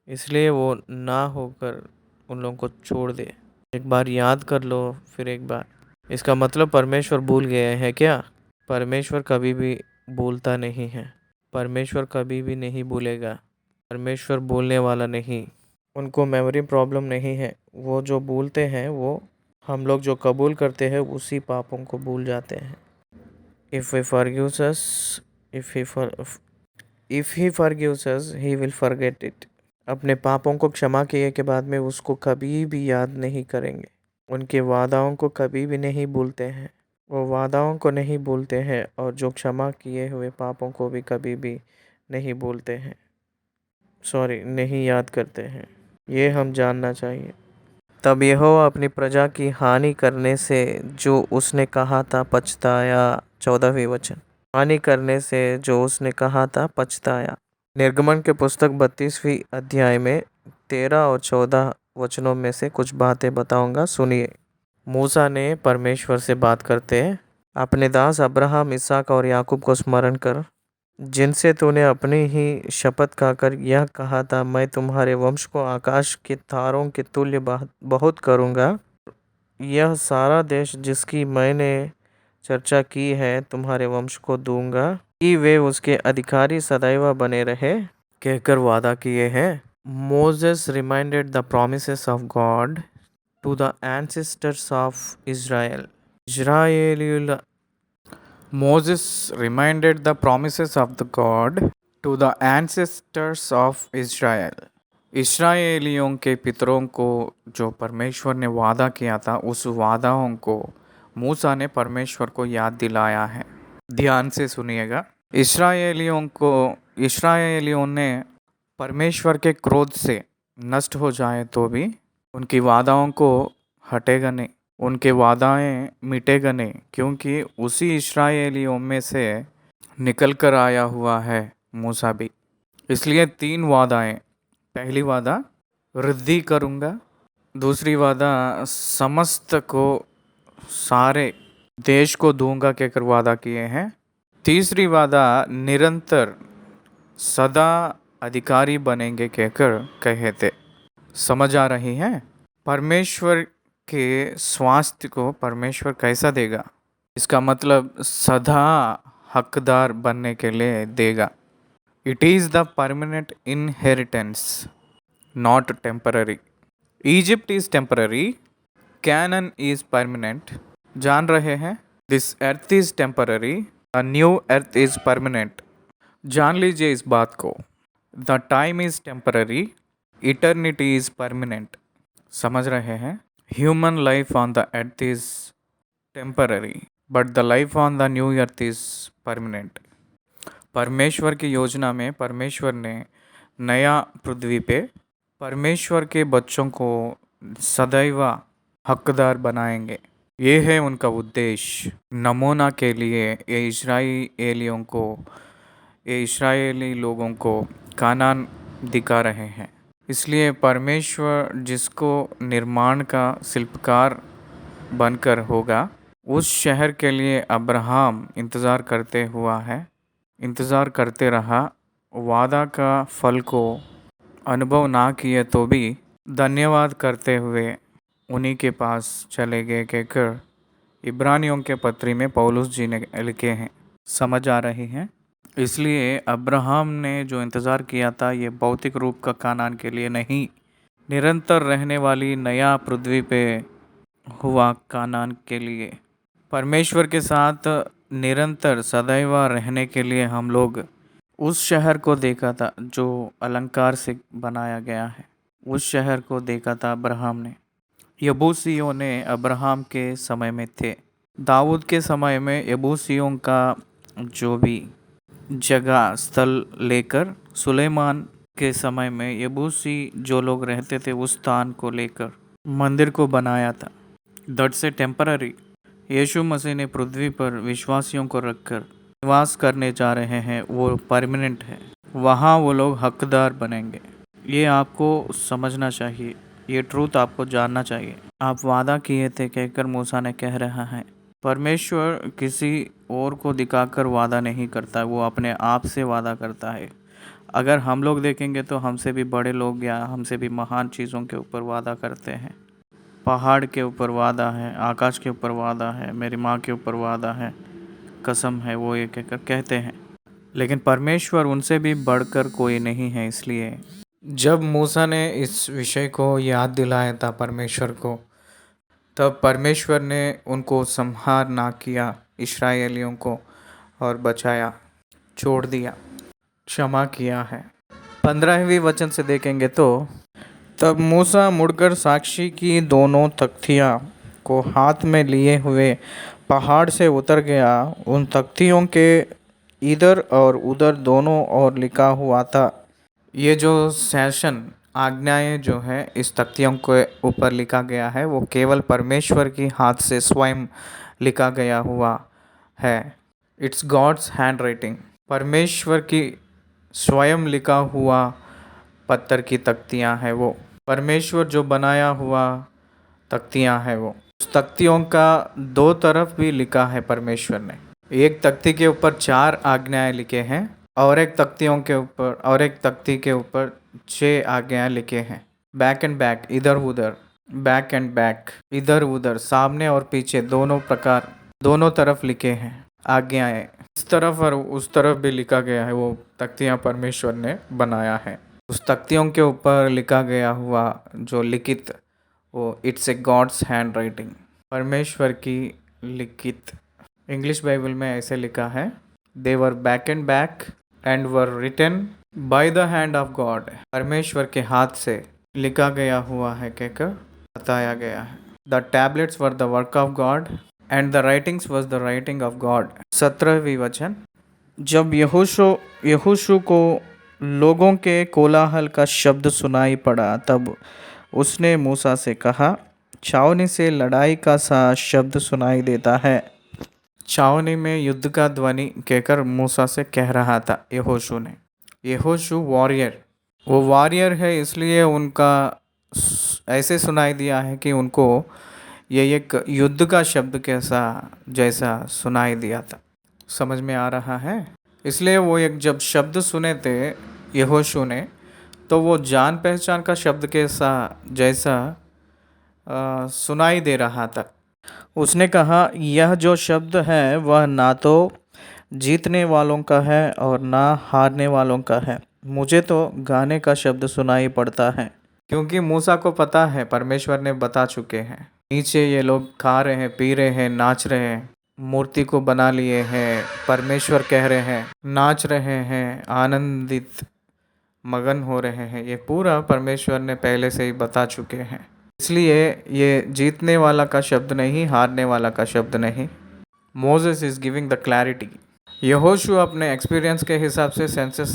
इसलिए वो ना होकर उन लोगों को छोड़ दे। एक बार याद कर लो, फिर एक बार। इसका मतलब परमेश्वर भूल गए हैं क्या? परमेश्वर कभी भी भूलता नहीं है। परमेश्वर कभी भी नहीं भूलेगा। परमेश्वर भूलने वाला नहीं। उनको मेमोरी प्रॉब्लम नहीं है। वो जो भूलते हैं वो हम लोग जो कबूल करते हैं उसी पापों को भूल जाते हैं। If he forgives us, if he forgives us, he will forget it। अपने पापों को क्षमा किए के बाद में उसको कभी भी याद नहीं करेंगे। उनके वादाओं को कभी भी नहीं भूलते हैं। वो वादाओं को नहीं भूलते हैं और जो क्षमा किए हुए पापों को भी कभी भी नहीं भूलते हैं, सॉरी नहीं याद करते हैं। ये हम जानना चाहिए। तब यहोवा अपनी प्रजा की हानि करने से जो उसने कहा था पछताया। 14वें वचन। हानि करने से जो उसने कहा था पछताया। निर्गमन के पुस्तक 32वीं अध्याय में 13 और 14 वचनों में से कुछ बातें बताऊंगा, सुनिए। मूसा ने परमेश्वर से बात करते अपने दास अब्राहम, इसहाक और याकूब को स्मरण कर, जिनसे तूने अपनी ही शपथ खाकर यह कहा था, मैं तुम्हारे वंश को आकाश के तारों के तुल्य बहुत करूँगा। यह सारा देश जिसकी मैंने चर्चा की है तुम्हारे वंश को दूंगा कि वे उसके अधिकारी सदैव बने रहे कहकर वादा किए हैं। Moses reminded the promises of God to the ancestors of Israel. Israel Moses reminded the promises of the God to the ancestors of Israel. इस्राएलियों के पितरों को जो परमेश्वर ने वादा किया था, उस वादाओं को मूसा ने परमेश्वर को याद दिलाया है। ध्यान से सुनिएगा। इस्राएलियों ने परमेश्वर के क्रोध से नष्ट हो जाए तो भी उनकी वादाओं को हटेगा नहीं, उनके वादाएं मिटेगा नहीं, क्योंकि उसी इस्राएलियों में से निकल कर आया हुआ है मूसा भी। इसलिए 3 वादाएं। पहली वादा वृद्धि करूँगा, दूसरी वादा समस्त को, सारे देश को दूंगा कहकर वादा किए हैं, तीसरी वादा निरंतर सदा अधिकारी बनेंगे कहकर कहे थे। समझ आ रही है? परमेश्वर के स्वास्थ्य को परमेश्वर कैसा देगा? इसका मतलब सदा हकदार बनने के लिए देगा। It is the permanent inheritance, not temporary. Egypt is temporary, Canaan is permanent. जान रहे हैं? This earth is temporary, a new earth is permanent. जान लीजिए इस बात को। The time is temporary, eternity is permanent. समझ रहे हैं? Human life on the earth is temporary, but the life on the new earth is permanent. परमेश्वर की योजना में परमेश्वर ने नया पृथ्वी पे परमेश्वर के बच्चों को सदैव हकदार बनाएंगे। ये है उनका उद्देश्य। नमूना के लिए ये इस्राएली लोगों को कानान दिखा रहे हैं। इसलिए परमेश्वर जिसको निर्माण का शिल्पकार बनकर होगा, उस शहर के लिए अब्राहम इंतज़ार करते रहा। वादा का फल को अनुभव ना किए तो भी धन्यवाद करते हुए उन्हीं के पास चले गए कहकर इब्रानियों के पत्री में पौलुस जी ने लिखे हैं। समझ आ रही है? इसलिए अब्राहम ने जो इंतज़ार किया था, ये भौतिक रूप का कानान के लिए नहीं, निरंतर रहने वाली नया पृथ्वी पे हुआ कानान के लिए। परमेश्वर के साथ निरंतर सदैव रहने के लिए हम लोग उस शहर को देखा था जो अलंकार से बनाया गया है। उस शहर को देखा था अब्राहम ने। यबूसियों ने अब्राहम के समय में थे। दाऊद के समय में यबूसियों का जो भी जगह स्थल लेकर, सुलेमान के समय में यबूसी जो लोग रहते थे उस स्थान को लेकर मंदिर को बनाया था। दैट से टेम्पररी। यीशु मसीह ने पृथ्वी पर विश्वासियों को रखकर निवास करने जा रहे हैं, वो परमानेंट है। वहाँ वो लोग हकदार बनेंगे। ये आपको समझना चाहिए, ये ट्रूथ आपको जानना चाहिए। आप वादा किए थे कहकर मूसा ने कह रहा है। परमेश्वर किसी और को दिखाकर वादा नहीं करता, वो अपने आप से वादा करता है। अगर हम लोग देखेंगे तो हमसे भी बड़े लोग या हमसे भी महान चीज़ों के ऊपर वादा करते हैं। पहाड़ के ऊपर वादा है, आकाश के ऊपर वादा है, मेरी माँ के ऊपर वादा है, कसम है, वो ये कहकर कहते हैं। लेकिन परमेश्वर उनसे भी बढ़कर कोई नहीं है। इसलिए जब मूसा ने इस विषय को याद दिलाया था परमेश्वर को, तब परमेश्वर ने उनको संहार ना किया इस्राएलियों को, और बचाया, छोड़ दिया, क्षमा किया है। 15वें वचन से देखेंगे तो, तब मूसा मुड़कर साक्षी की दोनों तख्तियाँ को हाथ में लिए हुए पहाड़ से उतर गया। उन तख्तियों के इधर और उधर दोनों ओर लिखा हुआ था। ये जो सेशन आज्ञाएं जो है इस तख्तियों के ऊपर लिखा गया है, वो केवल परमेश्वर की हाथ से स्वयं लिखा गया हुआ है। It's God's hand writing. परमेश्वर की स्वयं लिखा हुआ पत्थर की तख्तियाँ हैं वो। परमेश्वर जो बनाया हुआ तख्तियाँ हैं वो। उस तख्तियों का 2 तरफ भी लिखा है परमेश्वर ने। एक तख्ती के ऊपर 4 आज्ञाएं लिखे हैं, और एक तख्ती के ऊपर 6 आज्ञाएं लिखे हैं। बैक एंड बैक, इधर उधर, बैक एंड बैक, इधर उधर, सामने और पीछे, दोनों तरफ लिखे हैं आज्ञाएं। इस तरफ और उस तरफ भी लिखा गया है। वो तख्तियाँ परमेश्वर ने बनाया है। उस तख्तियों के ऊपर लिखा गया हुआ जो लिखित, वो it's a God's hand writing, परमेश्वर की लिखित। इंग्लिश बाइबल में ऐसे लिखा है, they were back and back and were written by the hand of God, परमेश्वर के हाथ से लिखा गया हुआ है कहकर बताया गया है। The tablets were the work of God and the writings was the writing of God. 17वीं वचन, जब यहोशू को लोगों के कोलाहल का शब्द सुनाई पड़ा तब उसने मूसा से कहा, छावनी से लड़ाई का सा शब्द सुनाई देता है। छावनी में युद्ध का ध्वनि कहकर मूसा से कह रहा था यहोशू ने। यहोशू वॉरियर, वो वॉरियर है, इसलिए उनका ऐसे सुनाई दिया है कि उनको ये एक युद्ध का शब्द कैसा जैसा सुनाई दिया था। समझ में आ रहा है? इसलिए वो एक जब शब्द सुने थे यहोशू ने, तो वो जान पहचान का शब्द कैसा जैसा सुनाई दे रहा था। उसने कहा, यह जो शब्द है वह ना तो जीतने वालों का है और ना हारने वालों का है। मुझे तो गाने का शब्द सुनाई पड़ता है, क्योंकि मूसा को पता है, परमेश्वर ने बता चुके हैं। नीचे ये लोग खा रहे हैं, पी रहे हैं, नाच रहे हैं, मूर्ति को बना लिए हैं। परमेश्वर कह रहे हैं, नाच रहे हैं, आनंदित मगन हो रहे हैं। ये पूरा परमेश्वर ने पहले से ही बता चुके हैं। इसलिए ये जीतने वाला का शब्द नहीं, हारने वाला का शब्द नहीं। Moses is giving the clarity. यहोशू अपने एक्सपीरियंस के हिसाब से सेंसस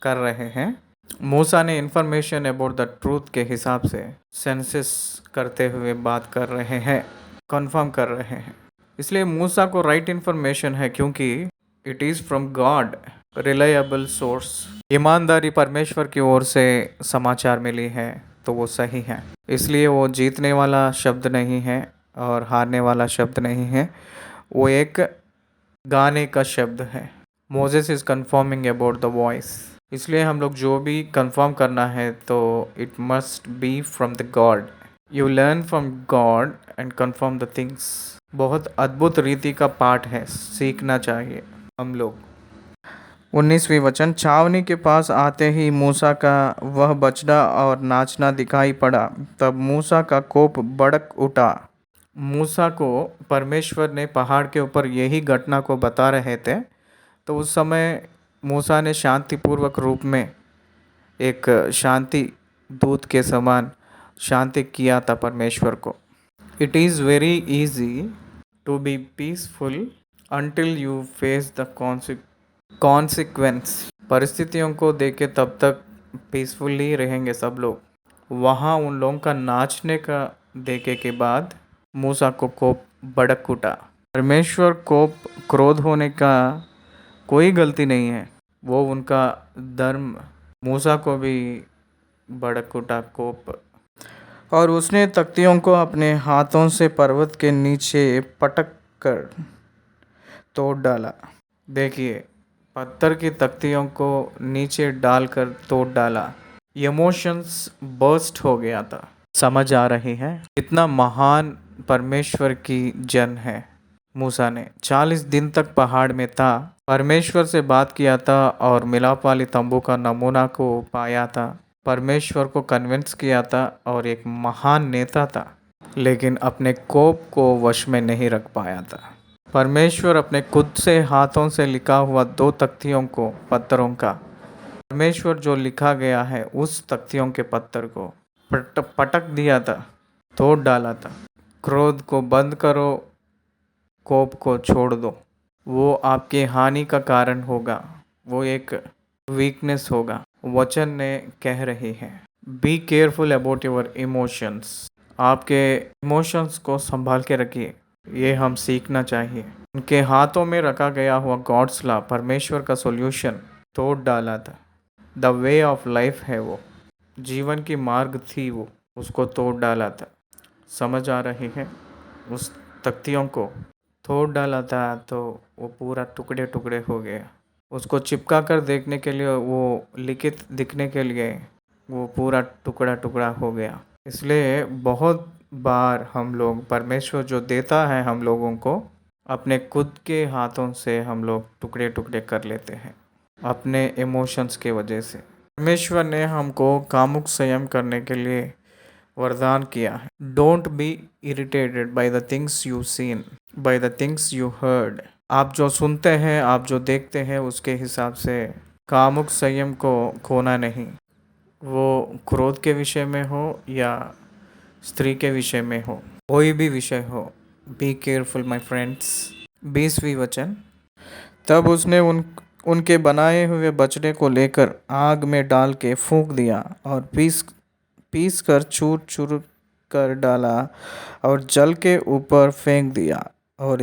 कर रहे हैं। मूसा ने इंफॉर्मेशन अबाउट द ट्रूथ के हिसाब से सेंसस करते हुए बात कर रहे हैं, कंफर्म कर रहे हैं। इसलिए मूसा को राइट इंफॉर्मेशन है, क्योंकि it is from God, reliable source. ईमानदारी परमेश्वर की ओर से समाचार मिली है तो वो सही है। इसलिए वो जीतने वाला शब्द नहीं है और हारने वाला शब्द नहीं है, वो एक गाने का शब्द है। Moses is confirming about the voice. इसलिए हम लोग जो भी कंफर्म करना है तो it must be from the God. You learn from God and confirm the things. बहुत अद्भुत रीति का पाठ है, सीखना चाहिए हम लोग। 19वीं वचन, छावनी के पास आते ही मूसा का वह बजना और नाचना दिखाई पड़ा, तब मूसा का कोप भड़क उठा। मूसा को परमेश्वर ने पहाड़ के ऊपर यही घटना को बता रहे थे, तो उस समय मूसा ने शांतिपूर्वक रूप में एक शांति दूत के समान शांति किया था परमेश्वर को। It is very easy to be peaceful until you face the consequence. परिस्थितियों को देखे तब तक पीसफुली रहेंगे सब लोग। वहाँ उन लोगों का नाचने का देखे के बाद मूसा को कोप भड़क उठा। परमेश्वर कोप, क्रोध होने का कोई गलती नहीं है, वो उनका धर्म। मूसा को भी भड़क उठा कोप, और उसने तख्तियों को अपने हाथों से पर्वत के नीचे पटक कर तोड़ डाला। देखिए, पत्थर की तख्तियों को नीचे डालकर तोड़ डाला। इमोशंस बर्स्ट हो गया था। समझ आ रही है कितना महान परमेश्वर की जन है। मूसा ने 40 दिन तक पहाड़ में था, परमेश्वर से बात किया था और मिलाप वाली तंबू का नमूना को पाया था, परमेश्वर को कन्विंस किया था और एक महान नेता था, लेकिन अपने कोप को वश में नहीं रख पाया था। परमेश्वर अपने खुद से हाथों से लिखा हुआ 2 तख्तियों को, पत्थरों का, परमेश्वर जो लिखा गया है उस तख्तियों के पत्थर को पटक दिया था, तोड़ डाला था। क्रोध को बंद करो, कोप को छोड़ दो, वो आपके हानि का कारण होगा, वो एक वीकनेस होगा। वचन ने कह रही है, B careful about your emotions. आपके इमोशंस को संभाल के रखिए, ये हम सीखना चाहिए। उनके हाथों में रखा गया हुआ गॉड्स लॉ, परमेश्वर का सॉल्यूशन, तोड़ डाला था। द वे ऑफ लाइफ है वो, जीवन की मार्ग थी वो, उसको तोड़ डाला था। समझ आ रही है? उस तख्तियों को तोड़ डाला था तो वो पूरा टुकड़े टुकड़े हो गया। उसको चिपका कर देखने के लिए, वो लिखित दिखने के लिए वो पूरा टुकड़ा टुकड़ा हो गया। इसलिए बहुत बार हम लोग, परमेश्वर जो देता है हम लोगों को, अपने खुद के हाथों से हम लोग टुकड़े टुकड़े कर लेते हैं अपने इमोशंस के वजह से। परमेश्वर ने हमको कामुक संयम करने के लिए वरदान किया है। Don't be irritated by the things you seen, by the things you heard. आप जो सुनते हैं, आप जो देखते हैं, उसके हिसाब से कामुक संयम को खोना नहीं, वो क्रोध के विषय में हो या स्त्री के विषय में हो, कोई भी विषय हो। Be careful my friends. 20वीं वचन। तब उसने उनके बनाए हुए बछड़े को लेकर आग में डाल के फूंक दिया और पीस पीस कर चूर चूर कर डाला और जल के ऊपर फेंक दिया और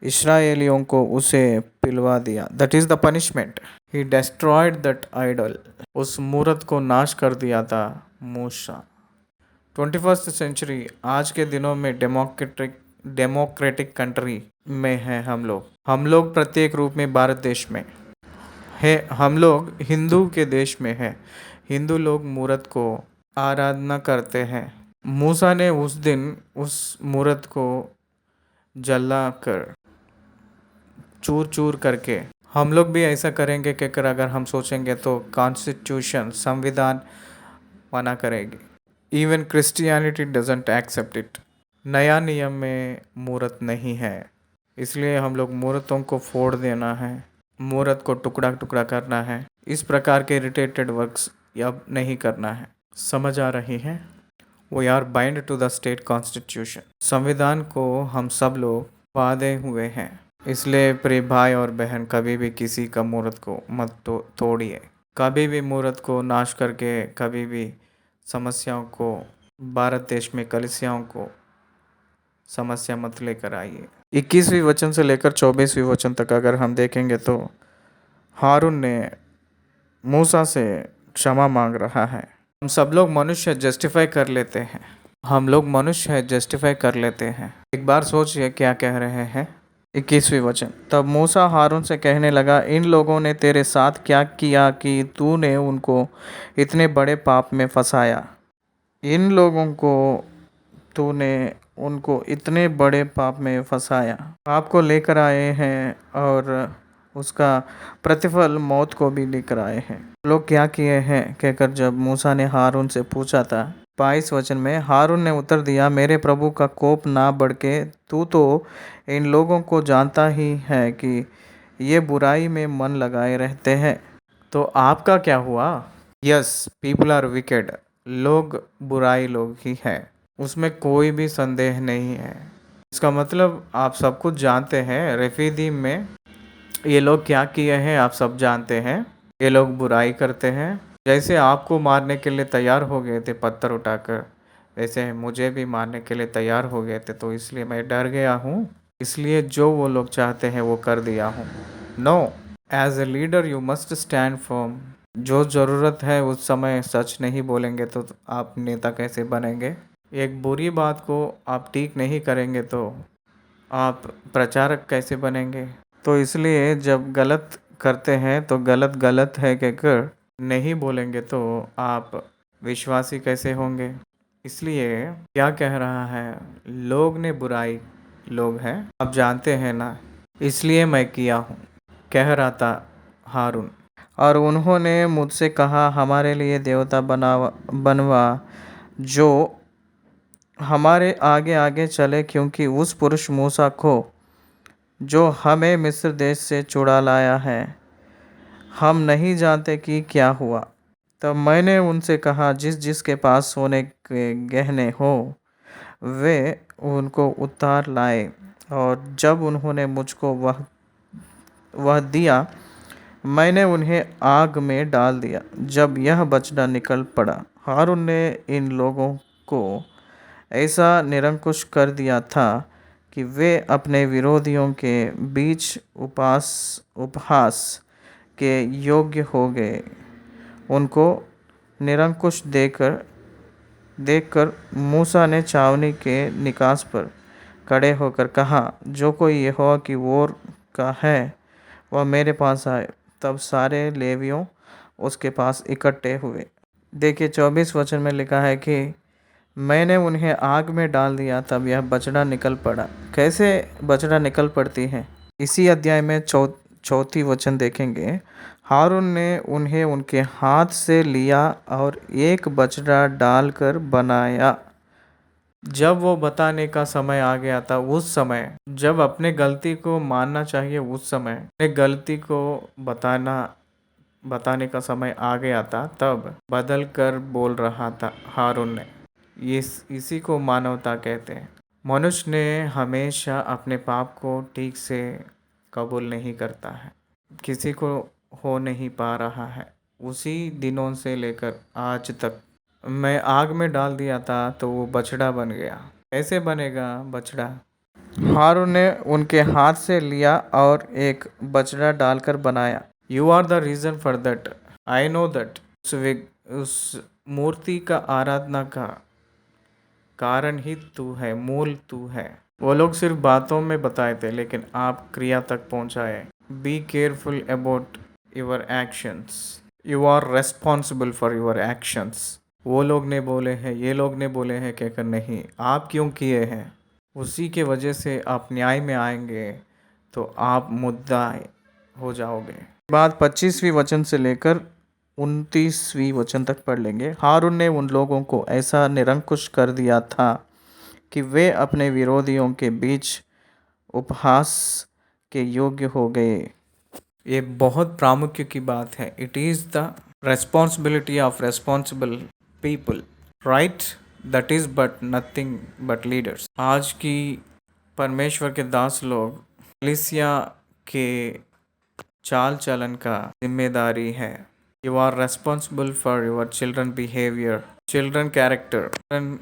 इसराइलियों को उसे पिलवा दिया। That is the punishment. He destroyed that idol. उस मूर्त को नाश कर दिया था मूसा। 21st सेंचुरी, आज के दिनों में डेमोक्रेटिक कंट्री में है हम लोग प्रत्येक रूप में भारत देश में है। हम लोग हिंदू के देश में है। हिंदू लोग मूर्त को आराधना करते हैं। मूसा ने उस दिन उस मूर्त को जला कर चूर चूर करके, हम लोग भी ऐसा करेंगे कि अगर हम सोचेंगे तो कॉन्स्टिट्यूशन संविधान मना करेगी। Even Christianity doesn't accept it. नया नियम में मूर्त नहीं है, इसलिए हम लोग मूर्तों को फोड़ देना है, मूर्त को टुकड़ा टुकड़ा करना है। इस प्रकार के इरिटेटेड वर्क्स अब नहीं करना है। समझ आ रही है? We are bind to the state constitution. संविधान को हम सब लोग बांधे हुए हैं। इसलिए प्रिय भाई और बहन, कभी भी किसी का मूर्त को मत तोड़िए। कभी भी मूर्त को नाश करके कभी भी समस्याओं को, भारत देश में कलीसियाओं को समस्या मत लेकर आइए। 21वीं वचन से लेकर 24वीं वचन तक अगर हम देखेंगे तो हारून ने मूसा से क्षमा मांग रहा है। हम सब लोग मनुष्य जस्टिफाई कर लेते हैं। हम लोग मनुष्य जस्टिफाई कर लेते हैं। एक बार सोचिए क्या कह रहे हैं। 21वीं वचन। तब मूसा हारून से कहने लगा, इन लोगों ने तेरे साथ क्या किया कि तूने उनको इतने बड़े पाप में फंसाया। इन लोगों को तूने उनको इतने बड़े पाप में फंसाया। पाप को लेकर आए हैं और उसका प्रतिफल मौत को भी लेकर आए हैं। लोग क्या किए हैं कहकर जब मूसा ने हारून से पूछा था। 22 वचन में हारून ने उत्तर दिया, मेरे प्रभु का कोप ना बढ़ के तू तो इन लोगों को जानता ही है कि ये बुराई में मन लगाए रहते हैं, तो आपका क्या हुआ? Yes, people are wicked. लोग बुराई लोग ही हैं, उसमें कोई भी संदेह नहीं है। इसका मतलब आप सब कुछ जानते हैं। रेफीदीम में ये लोग क्या किए हैं आप सब जानते हैं। ये लोग बुराई करते हैं। जैसे आपको मारने के लिए तैयार हो गए थे पत्थर उठाकर, वैसे मुझे भी मारने के लिए तैयार हो गए थे, तो इसलिए मैं डर गया हूँ। इसलिए जो वो लोग चाहते हैं वो कर दिया हूँ। No, as a leader you must stand firm. जो ज़रूरत है उस समय सच नहीं बोलेंगे तो आप नेता कैसे बनेंगे? एक बुरी बात को आप ठीक नहीं करेंगे तो आप प्रचारक कैसे बनेंगे? तो इसलिए जब गलत करते हैं तो गलत गलत है कहकर नहीं बोलेंगे तो आप विश्वासी कैसे होंगे? इसलिए क्या कह रहा है, लोग ने बुराई लोग हैं, आप जानते हैं ना, इसलिए मैं किया हूँ, कह रहा था हारून। और उन्होंने मुझसे कहा, हमारे लिए देवता बनवा जो हमारे आगे आगे चले, क्योंकि उस पुरुष मूसा को जो हमें मिस्र देश से छुड़ा लाया है हम नहीं जानते कि क्या हुआ। तब मैंने उनसे कहा, जिस जिसके पास सोने के गहने हो वे उनको उतार लाए। और जब उन्होंने मुझको वह दिया, मैंने उन्हें आग में डाल दिया। जब यह बछड़ा निकल पड़ा, हारून ने इन लोगों को ऐसा निरंकुश कर दिया था कि वे अपने विरोधियों के बीच उपहास के योग्य हो गए। उनको निरंकुश देखकर मूसा ने छावनी के निकास पर खड़े होकर कहा, जो कोई यहोवा की ओर का है वह मेरे पास आए। तब सारे लेवियों उसके पास इकट्ठे हुए। देखिए 24 वचन में लिखा है कि मैंने उन्हें आग में डाल दिया, तब यह बछड़ा निकल पड़ा। कैसे बछड़ा निकल पड़ती है? इसी अध्याय में चौथी वचन देखेंगे। हारून ने उन्हें उनके हाथ से लिया और एक बछड़ा डालकर बनाया। जब वो बताने का समय आ गया था, उस समय जब अपने गलती को मानना चाहिए, उस समय अपने गलती को बताने का समय आ गया था, तब बदल कर बोल रहा था हारून ने। इसी को मानवता कहते हैं। मनुष्य ने हमेशा अपने पाप को ठीक से कबूल नहीं करता है, किसी को हो नहीं पा रहा है। उसी दिनों से लेकर आज तक मैं आग में डाल दिया था तो वो बछड़ा बन गया। कैसे बनेगा बछड़ा? हारून ने उनके हाथ से लिया और एक बछड़ा डालकर बनाया। You are the reason for that, I know that. उस मूर्ति का आराधना का कारण ही तू है, मूल तू है। वो लोग सिर्फ बातों में बताए थे, लेकिन आप क्रिया तक पहुंचाए। Be careful about your actions, you are responsible for your actions. वो लोग ने बोले हैं, ये लोग ने बोले हैं कहकर नहीं, आप क्यों किए हैं, उसी के वजह से आप न्याय में आएंगे तो आप मुद्दा हो जाओगे। बात 25वीं वचन से लेकर 29वीं वचन तक पढ़ लेंगे। हारून ने उन लोगों को ऐसा निरंकुश कर दिया था कि वे अपने विरोधियों के बीच उपहास के योग्य हो गए। ये बहुत प्रामुख्य की बात है। It is the responsibility of responsible people, right? That is but nothing but leaders. आज की परमेश्वर के दास लोग कलीसिया के चाल चलन का जिम्मेदारी है। You are responsible for your children behaviour, children character, children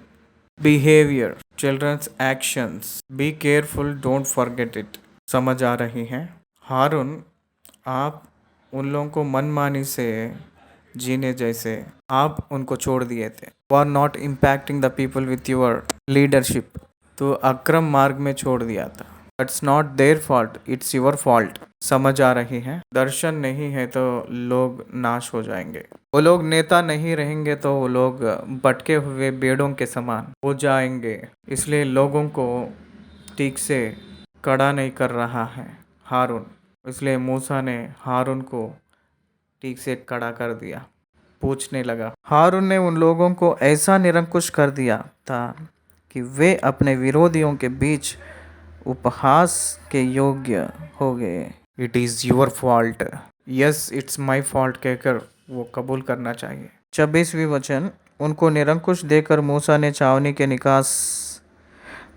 behaviour, childrens actions. Be careful, don't forget it. समझ आ रही है? हारून, आप उन लोगों को मनमानी से जीने जैसे आप उनको छोड़ दिए थे। You are not impacting the people with your leadership. तो अक्रम मार्ग में छोड़ दिया था। It's not their fault, it's your fault. समझ आ रही है? दर्शन नहीं है तो लोग नाश हो जाएंगे। वो लोग नेता नहीं रहेंगे तो वो लोग भटके हुए भेड़ों के समान हो जाएंगे। इसलिए लोगों को ठीक से कड़ा नहीं कर रहा है हारून। इसलिए मूसा ने हारून को ठीक से कड़ा कर दिया। पूछने लगा, हारून ने उन लोगों को ऐसा निरंकुश कर दिया था कि वे अपने विरोधियों के बीच उपहास के योग्य हो गए। It is your fault, yes it's my fault कहकर वो कबूल करना चाहिए। 26वीं वचन, उनको निरंकुश देकर मूसा ने छावनी के निकास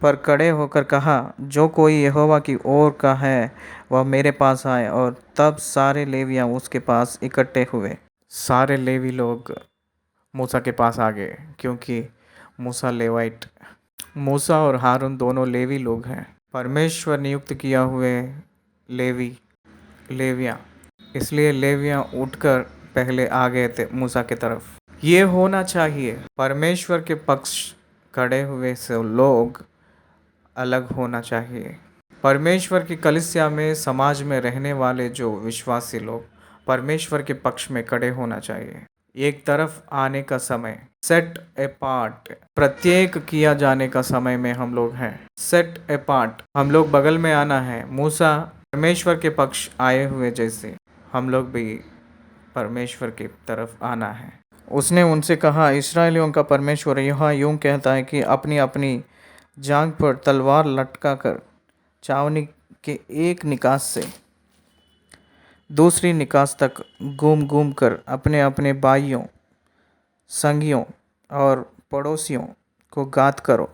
पर खड़े होकर कहा, जो कोई यहोवा की ओर का है वह मेरे पास आए। और तब सारे लेवियाँ उसके पास इकट्ठे हुए। सारे लेवी लोग मूसा के पास आ गए, क्योंकि मूसा लेवाइट, मूसा और हारून दोनों लेवी लोग हैं, परमेश्वर नियुक्त किया हुए लेवियाँ। इसलिए लेवियाँ उठकर पहले आ गए थे मूसा के तरफ। ये होना चाहिए। परमेश्वर के पक्ष खड़े हुए से लोग अलग होना चाहिए। परमेश्वर की कलीसिया में, समाज में रहने वाले जो विश्वासी लोग परमेश्वर के पक्ष में खड़े होना चाहिए। एक तरफ आने का समय, सेट अपार्ट, प्रत्येक किया जाने का समय में हम लोग हैं। सेट अपार्ट, हम लोग बगल में आना है। मूसा परमेश्वर के पक्ष आए हुए जैसे हम लोग भी परमेश्वर की तरफ आना है। उसने उनसे कहा, इस्राएलियों का परमेश्वर यहाँ यूं कहता है कि अपनी अपनी जांघ पर तलवार लटका कर छावनी के एक निकास से दूसरी निकास तक घूम घूम कर अपने अपने भाइयों, संगियों और पड़ोसियों को घात करो।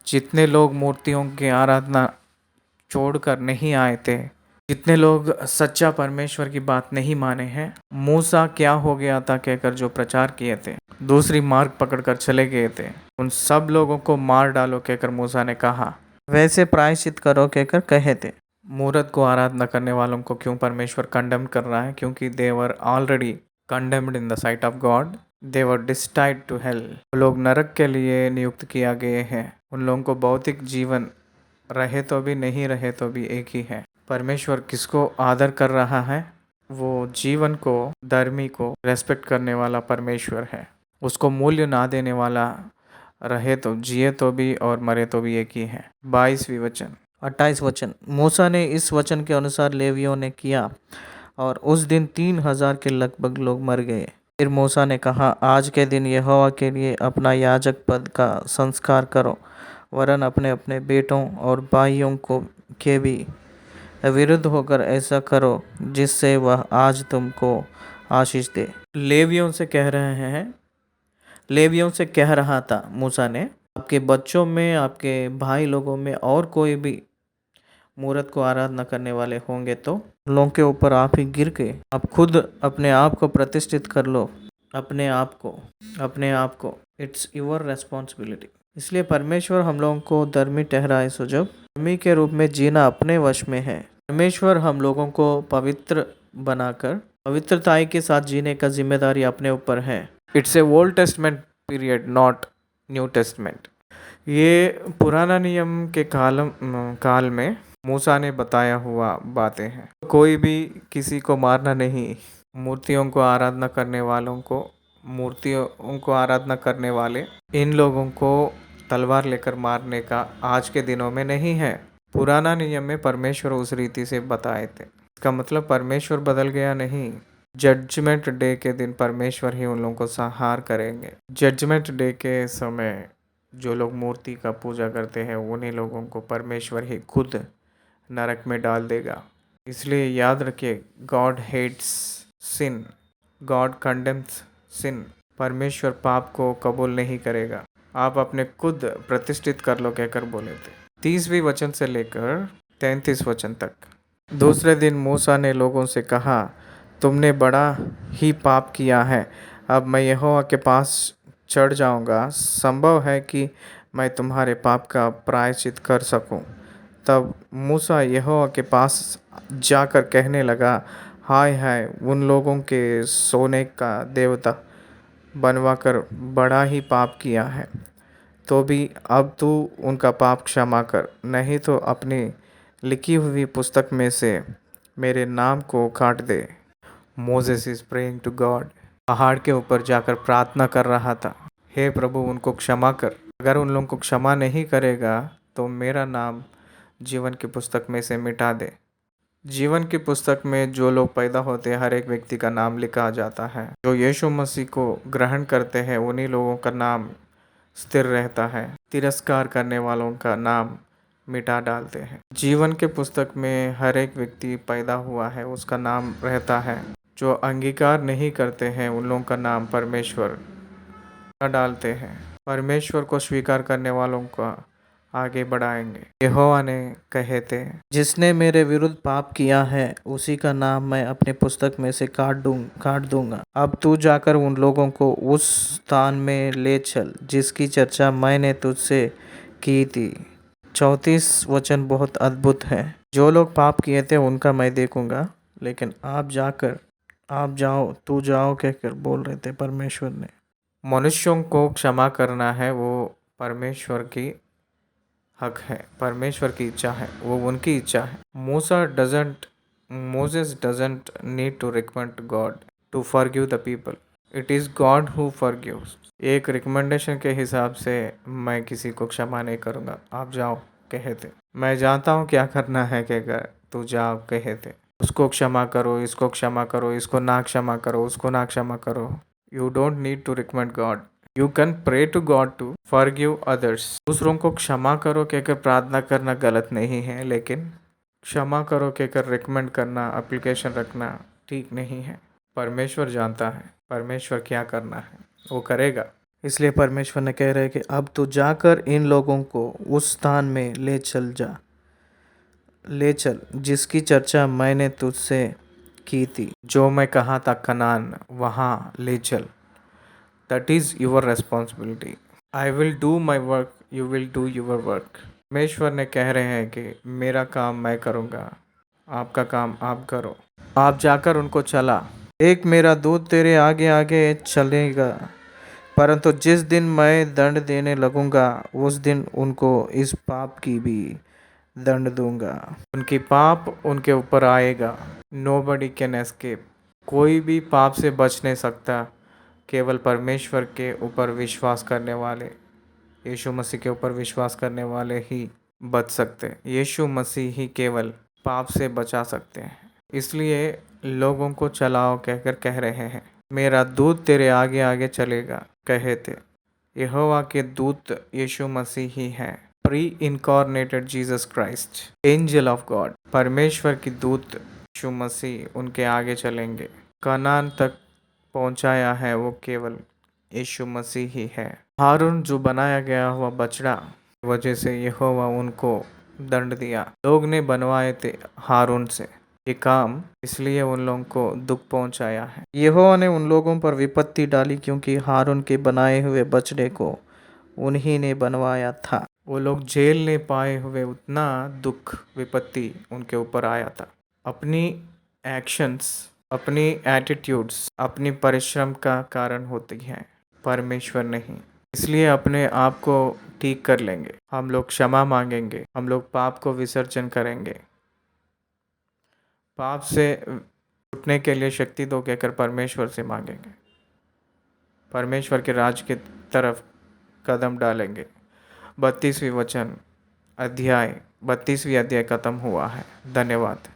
जितने लोग मूर्तियों की आराधना छोड़कर नहीं आए थे, जितने लोग सच्चा परमेश्वर की बात नहीं माने हैं, मूसा क्या हो गया था कहकर जो प्रचार किए थे, दूसरी मार्ग पकड़कर चले गए थे, उन सब लोगों को मार डालो कहकर मूसा ने कहा। वैसे प्रायश्चित करो कहकर कहे थे। मूर्त को आराधना करने वालों को क्यों परमेश्वर कंडेम कर रहा है? क्योंकि they were already condemned in the sight of God, they were destined to hell. लोग नरक के लिए नियुक्त किया गए हैं। उन लोगों को भौतिक जीवन रहे तो भी नहीं रहे तो भी एक ही है। परमेश्वर किसको आदर कर रहा है? वो जीवन को, धर्मी को रेस्पेक्ट करने वाला परमेश्वर है। उसको मूल्य ना देने वाला रहे तो जिए तो भी और मरे तो भी एक ही है। 22वीं वचन, 28 वचन, मूसा ने इस वचन के अनुसार लेवियों ने किया और उस दिन 3000 के लगभग लोग मर गए। फिर मूसा ने कहा, आज के दिन यहोवा के लिए अपना याजक पद का संस्कार करो वरन अपने अपने बेटों और भाइयों को के भी विरुद्ध होकर ऐसा करो जिससे वह आज तुमको आशीष दे। लेवियों से कह रहा था मूसा ने, आपके बच्चों में, आपके भाई लोगों में और कोई भी मूर्त को आराधना करने वाले होंगे तो लोगों के ऊपर आप ही गिर के आप खुद अपने आप को प्रतिष्ठित कर लो। अपने आप को इट्स योर रेस्पॉन्सिबिलिटी। इसलिए परमेश्वर हम लोगों को धर्मी ठहराए, सो जब धर्मी के रूप में जीना अपने वश में है। परमेश्वर हम लोगों को पवित्र बनाकर पवित्रताई के साथ जीने का जिम्मेदारी अपने ऊपर है। It's a old testament period, not new testament. ये पुराना नियम के काल में मूसा ने बताया हुआ बातें हैं। कोई भी किसी को मारना नहीं, मूर्तियों को आराधना करने वाले इन लोगों को तलवार लेकर मारने का आज के दिनों में नहीं है। पुराना नियम में परमेश्वर उस रीति से बताए थे। इसका मतलब परमेश्वर बदल गया नहीं। जजमेंट डे के दिन परमेश्वर ही उन लोगों को संहार करेंगे। जजमेंट डे के समय जो लोग मूर्ति का पूजा करते हैं उन्हीं लोगों को परमेश्वर ही खुद नरक में डाल देगा। इसलिए याद रखिए, गॉड हेट्स सिन, गॉड कंडेम्स सिन। परमेश्वर पाप को कबूल नहीं करेगा। आप अपने खुद प्रतिष्ठित कर लो कहकर बोले थे। 30वें वचन से लेकर 33 वचन तक। दूसरे दिन मूसा ने लोगों से कहा, तुमने बड़ा ही पाप किया है। अब मैं यहोवा के पास चढ़ जाऊंगा। संभव है कि मैं तुम्हारे पाप का प्रायश्चित कर सकूं। तब मूसा यहोवा के पास जाकर कहने लगा, हाय हाय, उन लोगों के सोने का देवता बनवाकर बड़ा ही पाप किया है। तो भी अब तू उनका पाप क्षमा कर, नहीं तो अपनी लिखी हुई पुस्तक में से मेरे नाम को काट दे। Moses is praying to God. पहाड़ के ऊपर जाकर प्रार्थना कर रहा था, हे प्रभु उनको क्षमा कर। अगर उन लोगों को क्षमा नहीं करेगा तो मेरा नाम जीवन की पुस्तक में से मिटा दे। जीवन की पुस्तक में जो लोग पैदा होते हैं हर एक व्यक्ति का नाम लिखा जाता है। जो यीशु मसीह को ग्रहण करते हैं उन्हीं लोगों का नाम स्थिर रहता है। तिरस्कार करने वालों का नाम मिटा डालते हैं। जीवन के पुस्तक में हर एक व्यक्ति पैदा हुआ है उसका नाम रहता है। जो अंगीकार नहीं करते हैं उन लोगों का नाम परमेश्वर मिटा डालते हैं। परमेश्वर को स्वीकार करने वालों का आगे बढ़ाएंगे। यहोवा ने कहे थे, जिसने मेरे विरुद्ध पाप किया है उसी का नाम मैं अपनी पुस्तक में से काट दूंगा। अब तू जाकर उन लोगों को उस स्थान में ले चल जिसकी चर्चा मैंने तुझसे की थी। 34 वचन बहुत अद्भुत है। जो लोग पाप किए थे उनका मैं देखूंगा, लेकिन आप जाओ, तू जाओ कहकर बोल रहे थे परमेश्वर ने। मनुष्यों को क्षमा करना है, वो परमेश्वर की हक है, परमेश्वर की इच्छा है, वो उनकी इच्छा है। Moses doesn't need to recommend God to forgive the people, it is God who forgives. एक रिकमेंडेशन के हिसाब से मैं किसी को क्षमा नहीं करूँगा, आप जाओ कहे थे। मैं जानता हूँ क्या करना है, कहकर तू जाओ कहे थे। उसको क्षमा करो, इसको क्षमा करो, इसको ना क्षमा करो, उसको ना क्षमा करो। You don't need to recommend God, you can pray to God to forgive others. दूसरों को क्षमा करो कहकर प्रार्थना करना गलत नहीं है, लेकिन क्षमा करो कहकर रिकमेंड करना, एप्लीकेशन रखना ठीक नहीं है। परमेश्वर जानता है परमेश्वर क्या करना है, वो करेगा। इसलिए परमेश्वर ने कह रहे कि अब तू जाकर इन लोगों को उस स्थान में ले चल जिसकी चर्चा मैंने तुझसे की थी। जो मैं कहा था कनान, वहाँ ले चल। That is your responsibility. I will do my work, you will do your work. परमेश्वर ने कह रहे हैं कि मेरा काम मैं करूँगा, आपका काम आप करो। आप जाकर उनको चला। एक मेरा दूत तेरे आगे आगे चलेगा, परंतु जिस दिन मैं दंड देने लगूंगा उस दिन उनको इस पाप की भी दंड दूंगा। उनकी पाप उनके ऊपर आएगा। Nobody can escape. कोई भी पाप से बच नहीं सकता, केवल परमेश्वर के ऊपर विश्वास करने वाले, यीशु मसीह के ऊपर विश्वास करने वाले ही बच सकते हैं। यीशु मसीह ही केवल पाप से बचा सकते हैं। इसलिए लोगों को चलाओ कहकर कह रहे हैं, मेरा दूत तेरे आगे आगे चलेगा कहे थे। यहोवा के दूत यीशु मसीह ही हैं। Pre incarnated Jesus Christ, angel of God, परमेश्वर की दूत यीशु मसीह उनके आगे चलेंगे। कनान तक पहुंचाया है वो केवल यीशु मसीह ही है। हारून जो बनाया गया हुआ बछड़ा वजह से यहोवा उनको दंड दिया। लोग ने बनवाए थे हारून से ये काम, इसलिए उन लोगों को दुख पहुंचाया है। यहोवा ने उन लोगों पर विपत्ति डाली क्योंकि हारून के बनाए हुए बछड़े को उन्हीं ने बनवाया था। वो लोग झेल नहीं पाए हुए उतना दुख विपत्ति उनके ऊपर आया था। अपनी एक्शंस, अपनी एटीट्यूड्स, अपनी परिश्रम का कारण होती हैं, परमेश्वर नहीं। इसलिए अपने आप को ठीक कर लेंगे, हम लोग क्षमा मांगेंगे, हम लोग पाप को विसर्जन करेंगे, पाप से उठने के लिए शक्ति दो कहकर परमेश्वर से मांगेंगे, परमेश्वर के राज की तरफ कदम डालेंगे। 32वीं वचन अध्याय 32वीं अध्याय खत्म हुआ है। धन्यवाद।